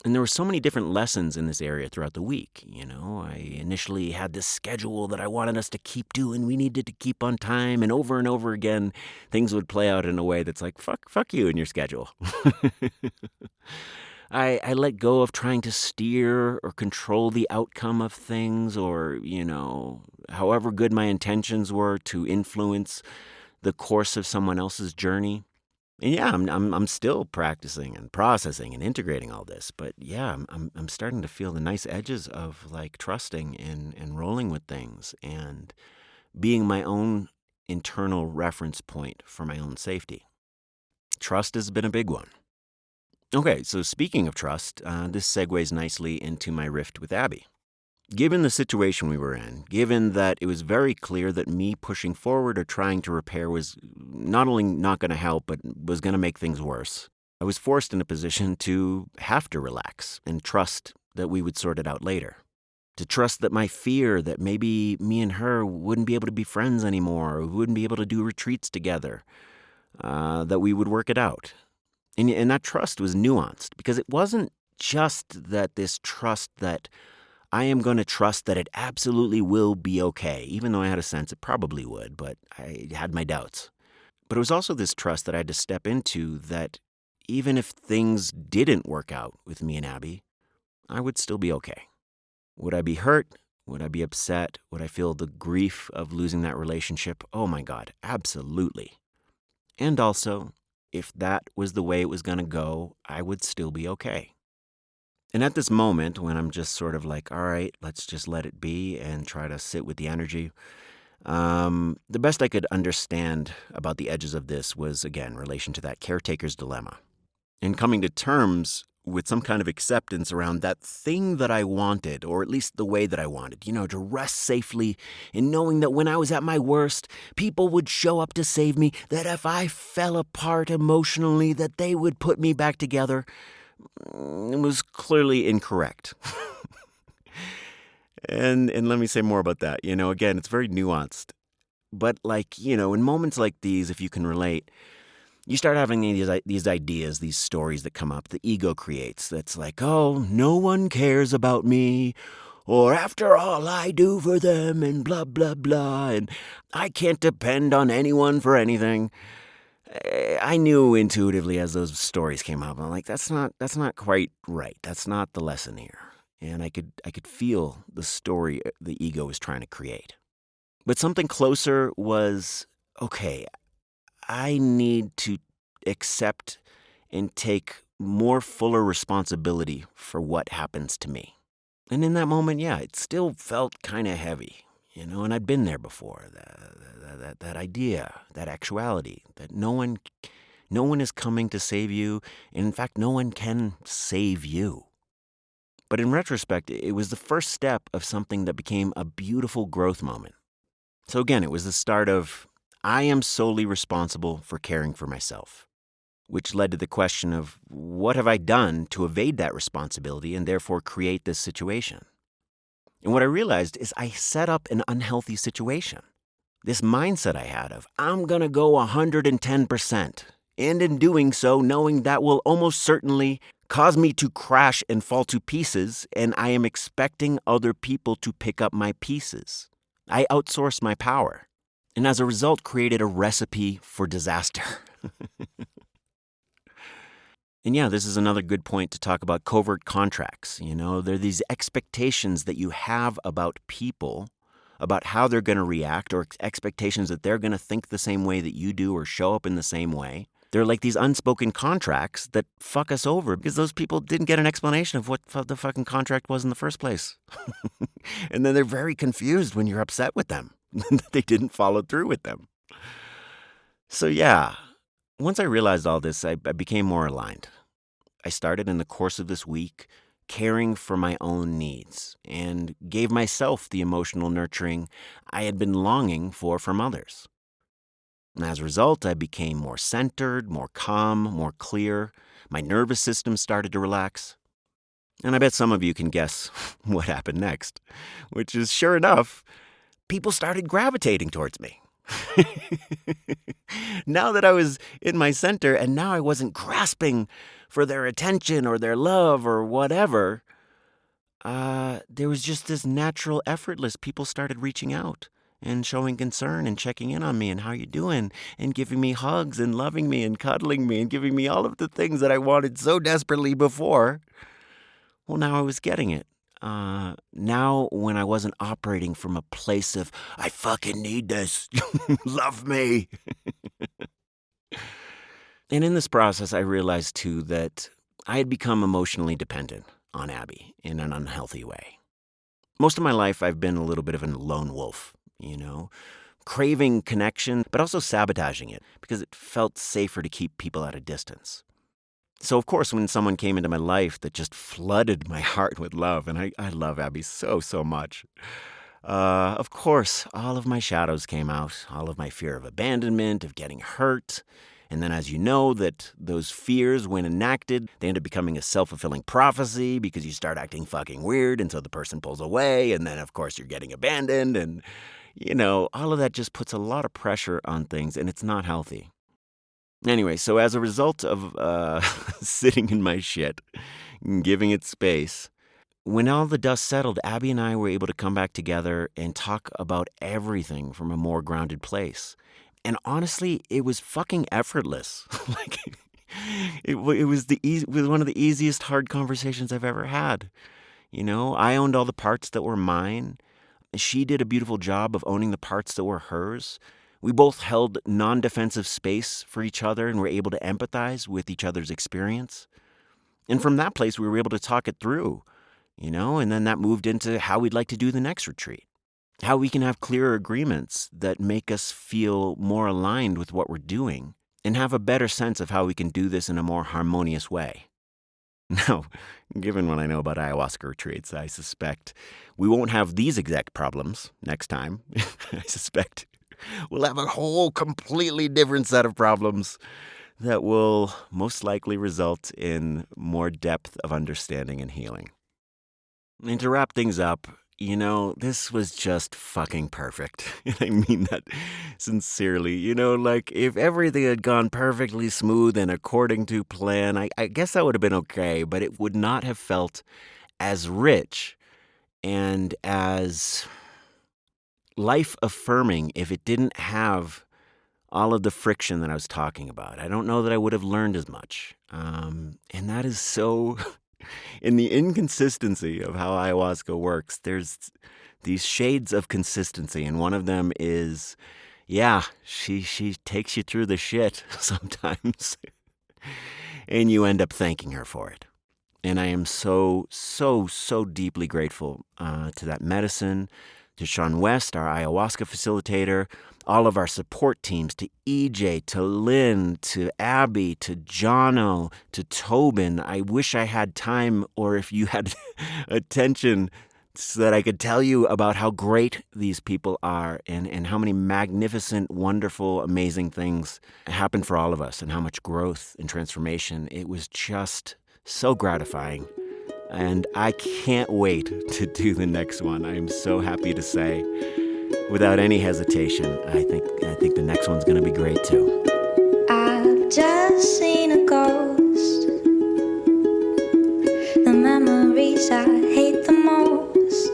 And there were so many different lessons in this area throughout the week. I initially had this schedule that I wanted us to keep doing. We needed to keep on time, and over again, things would play out in a way that's like, fuck you and your schedule. I let go of trying to steer or control the outcome of things, or, however good my intentions were to influence the course of someone else's journey. And yeah, I'm still practicing and processing and integrating all this, but yeah, I'm starting to feel the nice edges of like trusting and rolling with things and being my own internal reference point for my own safety. Trust has been a big one. Okay, so speaking of trust, this segues nicely into my rift with Abby. Given the situation we were in, given that it was very clear that me pushing forward or trying to repair was not only not going to help, but was going to make things worse, I was forced in a position to have to relax and trust that we would sort it out later. To trust that my fear that maybe me and her wouldn't be able to be friends anymore, or we wouldn't be able to do retreats together, that we would work it out. And that trust was nuanced because it wasn't just that this trust that I am going to trust that it absolutely will be okay, even though I had a sense it probably would, but I had my doubts. But it was also this trust that I had to step into that even if things didn't work out with me and Abby, I would still be okay. Would I be hurt? Would I be upset? Would I feel the grief of losing that relationship? Oh my God, absolutely. And also, if that was the way it was going to go, I would still be okay. And at this moment, when I'm just sort of like, all right, let's just let it be and try to sit with the energy, the best I could understand about the edges of this was, again, relation to that caretaker's dilemma. And coming to terms with some kind of acceptance around that thing that I wanted, or at least the way that I wanted, to rest safely, and knowing that when I was at my worst, people would show up to save me, that if I fell apart emotionally, that they would put me back together. It was clearly incorrect. And let me say more about that. Again, it's very nuanced. But in moments like these, if you can relate, you start having these ideas, these stories that come up, the ego creates. That's like, oh, no one cares about me, or after all I do for them, and blah, blah, blah, and I can't depend on anyone for anything. I knew intuitively as those stories came up, I'm like, that's not quite right. That's not the lesson here. And I could feel the story the ego was trying to create. But something closer was, okay, I need to accept and take more fuller responsibility for what happens to me. And in that moment, yeah, it still felt kind of heavy, and I'd been there before. That idea, that actuality, that no one is coming to save you. And in fact, no one can save you. But in retrospect, it was the first step of something that became a beautiful growth moment. So again, it was the start of, I am solely responsible for caring for myself, which led to the question of, what have I done to evade that responsibility and therefore create this situation? And what I realized is I set up an unhealthy situation. This mindset I had of, I'm going to go 110%. And in doing so, knowing that will almost certainly cause me to crash and fall to pieces, and I am expecting other people to pick up my pieces. I outsourced my power, and as a result created a recipe for disaster. And yeah, this is another good point to talk about covert contracts. There are these expectations that you have about people, about how they're going to react, or expectations that they're going to think the same way that you do or show up in the same way. They're like these unspoken contracts that fuck us over because those people didn't get an explanation of what the fucking contract was in the first place. And then they're very confused when you're upset with them that they didn't follow through with them. So yeah, once I realized all this, I became more aligned. I started in the course of this week caring for my own needs and gave myself the emotional nurturing I had been longing for from others. And as a result, I became more centered, more calm, more clear. My nervous system started to relax. And I bet some of you can guess what happened next, which is, sure enough, people started gravitating towards me. Now that I was in my center and now I wasn't grasping for their attention or their love or whatever, there was just this natural, effortless, people started reaching out and showing concern and checking in on me and how you doing and giving me hugs and loving me and cuddling me and giving me all of the things that I wanted so desperately before. Well, now I was getting it. Now when I wasn't operating from a place of, I fucking need this, love me. And in this process, I realized too that I had become emotionally dependent on Abby in an unhealthy way. Most of my life, I've been a little bit of a lone wolf, craving connection, but also sabotaging it because it felt safer to keep people at a distance. So, of course, when someone came into my life that just flooded my heart with love, and I love Abby so, so much, of course, all of my shadows came out, all of my fear of abandonment, of getting hurt. And then, as you know, that those fears, when enacted, they end up becoming a self-fulfilling prophecy because you start acting fucking weird, and so the person pulls away, and then, of course, you're getting abandoned, and, all of that just puts a lot of pressure on things, and it's not healthy. Anyway, so as a result of sitting in my shit, giving it space, when all the dust settled, Abby and I were able to come back together and talk about everything from a more grounded place. And honestly, it was fucking effortless. It was it was one of the easiest hard conversations I've ever had. I owned all the parts that were mine. She did a beautiful job of owning the parts that were hers. We both held non-defensive space for each other and were able to empathize with each other's experience. And from that place, we were able to talk it through, and then that moved into how we'd like to do the next retreat. How we can have clearer agreements that make us feel more aligned with what we're doing and have a better sense of how we can do this in a more harmonious way. Now, given what I know about ayahuasca retreats, I suspect we won't have these exact problems next time. I suspect we'll have a whole completely different set of problems that will most likely result in more depth of understanding and healing. And to wrap things up, this was just fucking perfect. And I mean that sincerely. If everything had gone perfectly smooth and according to plan, I guess that would have been okay, but it would not have felt as rich and as life-affirming if it didn't have all of the friction that I was talking about. I don't know that I would have learned as much. And that is so... In the inconsistency of how ayahuasca works, there's these shades of consistency, and one of them is, she takes you through the shit sometimes, and you end up thanking her for it. And I am so, so, so deeply grateful to that medicine, to Sean West, our ayahuasca facilitator, all of our support teams, to EJ, to Lynn, to Abby, to Jono, to Tobin. I wish I had time, or if you had attention, so that I could tell you about how great these people are and how many magnificent, wonderful, amazing things happen for all of us and how much growth and transformation. It was just so gratifying. And I can't wait to do the next one. I am so happy to say, without any hesitation, I think the next one's going to be great too. I've just seen a ghost. The memories I hate the most.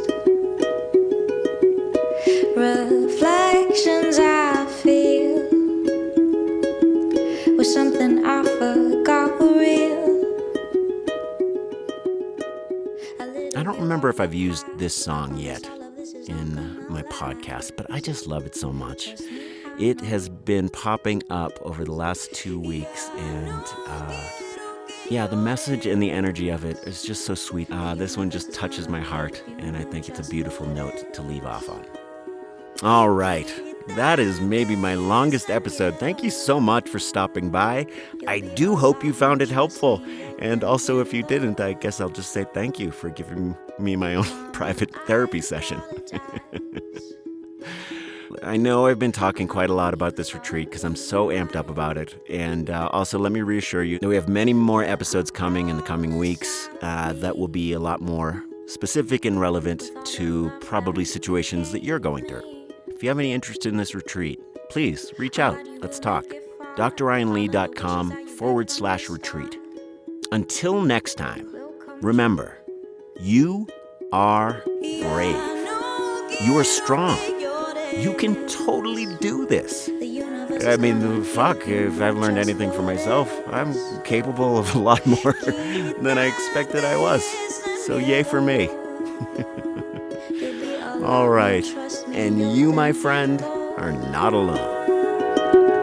Reflections I feel was something I forgot were real. I don't remember if I've used this song yet in my podcast, but I just love it so much. It has been popping up over the last 2 weeks, and the message and the energy of it is just so sweet. This one just touches my heart, and I think it's a beautiful note to leave off on. All right. That is maybe my longest episode. Thank you so much for stopping by. I do hope you found it helpful. And also, if you didn't, I guess I'll just say thank you for giving me my own private therapy session. I know I've been talking quite a lot about this retreat because I'm so amped up about it. And also, let me reassure you that we have many more episodes coming in the coming weeks that will be a lot more specific and relevant to probably situations that you're going through. If you have any interest in this retreat, please reach out. Let's talk. drryanlee.com/retreat. Until next time, remember, you are brave. You are strong. You can totally do this. I mean, fuck, if I've learned anything for myself, I'm capable of a lot more than I expected I was. So yay for me. All right. And you, my friend, are not alone.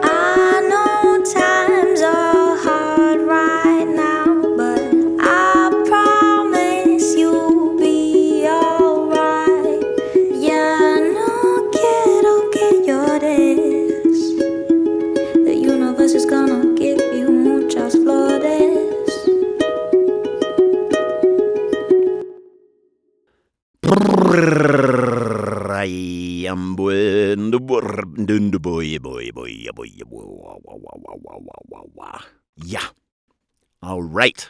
I know times are hard right now, but I promise you'll be alright. Yeah, no quiero que llores. The universe is gonna give you muchas flores. Yeah. All right.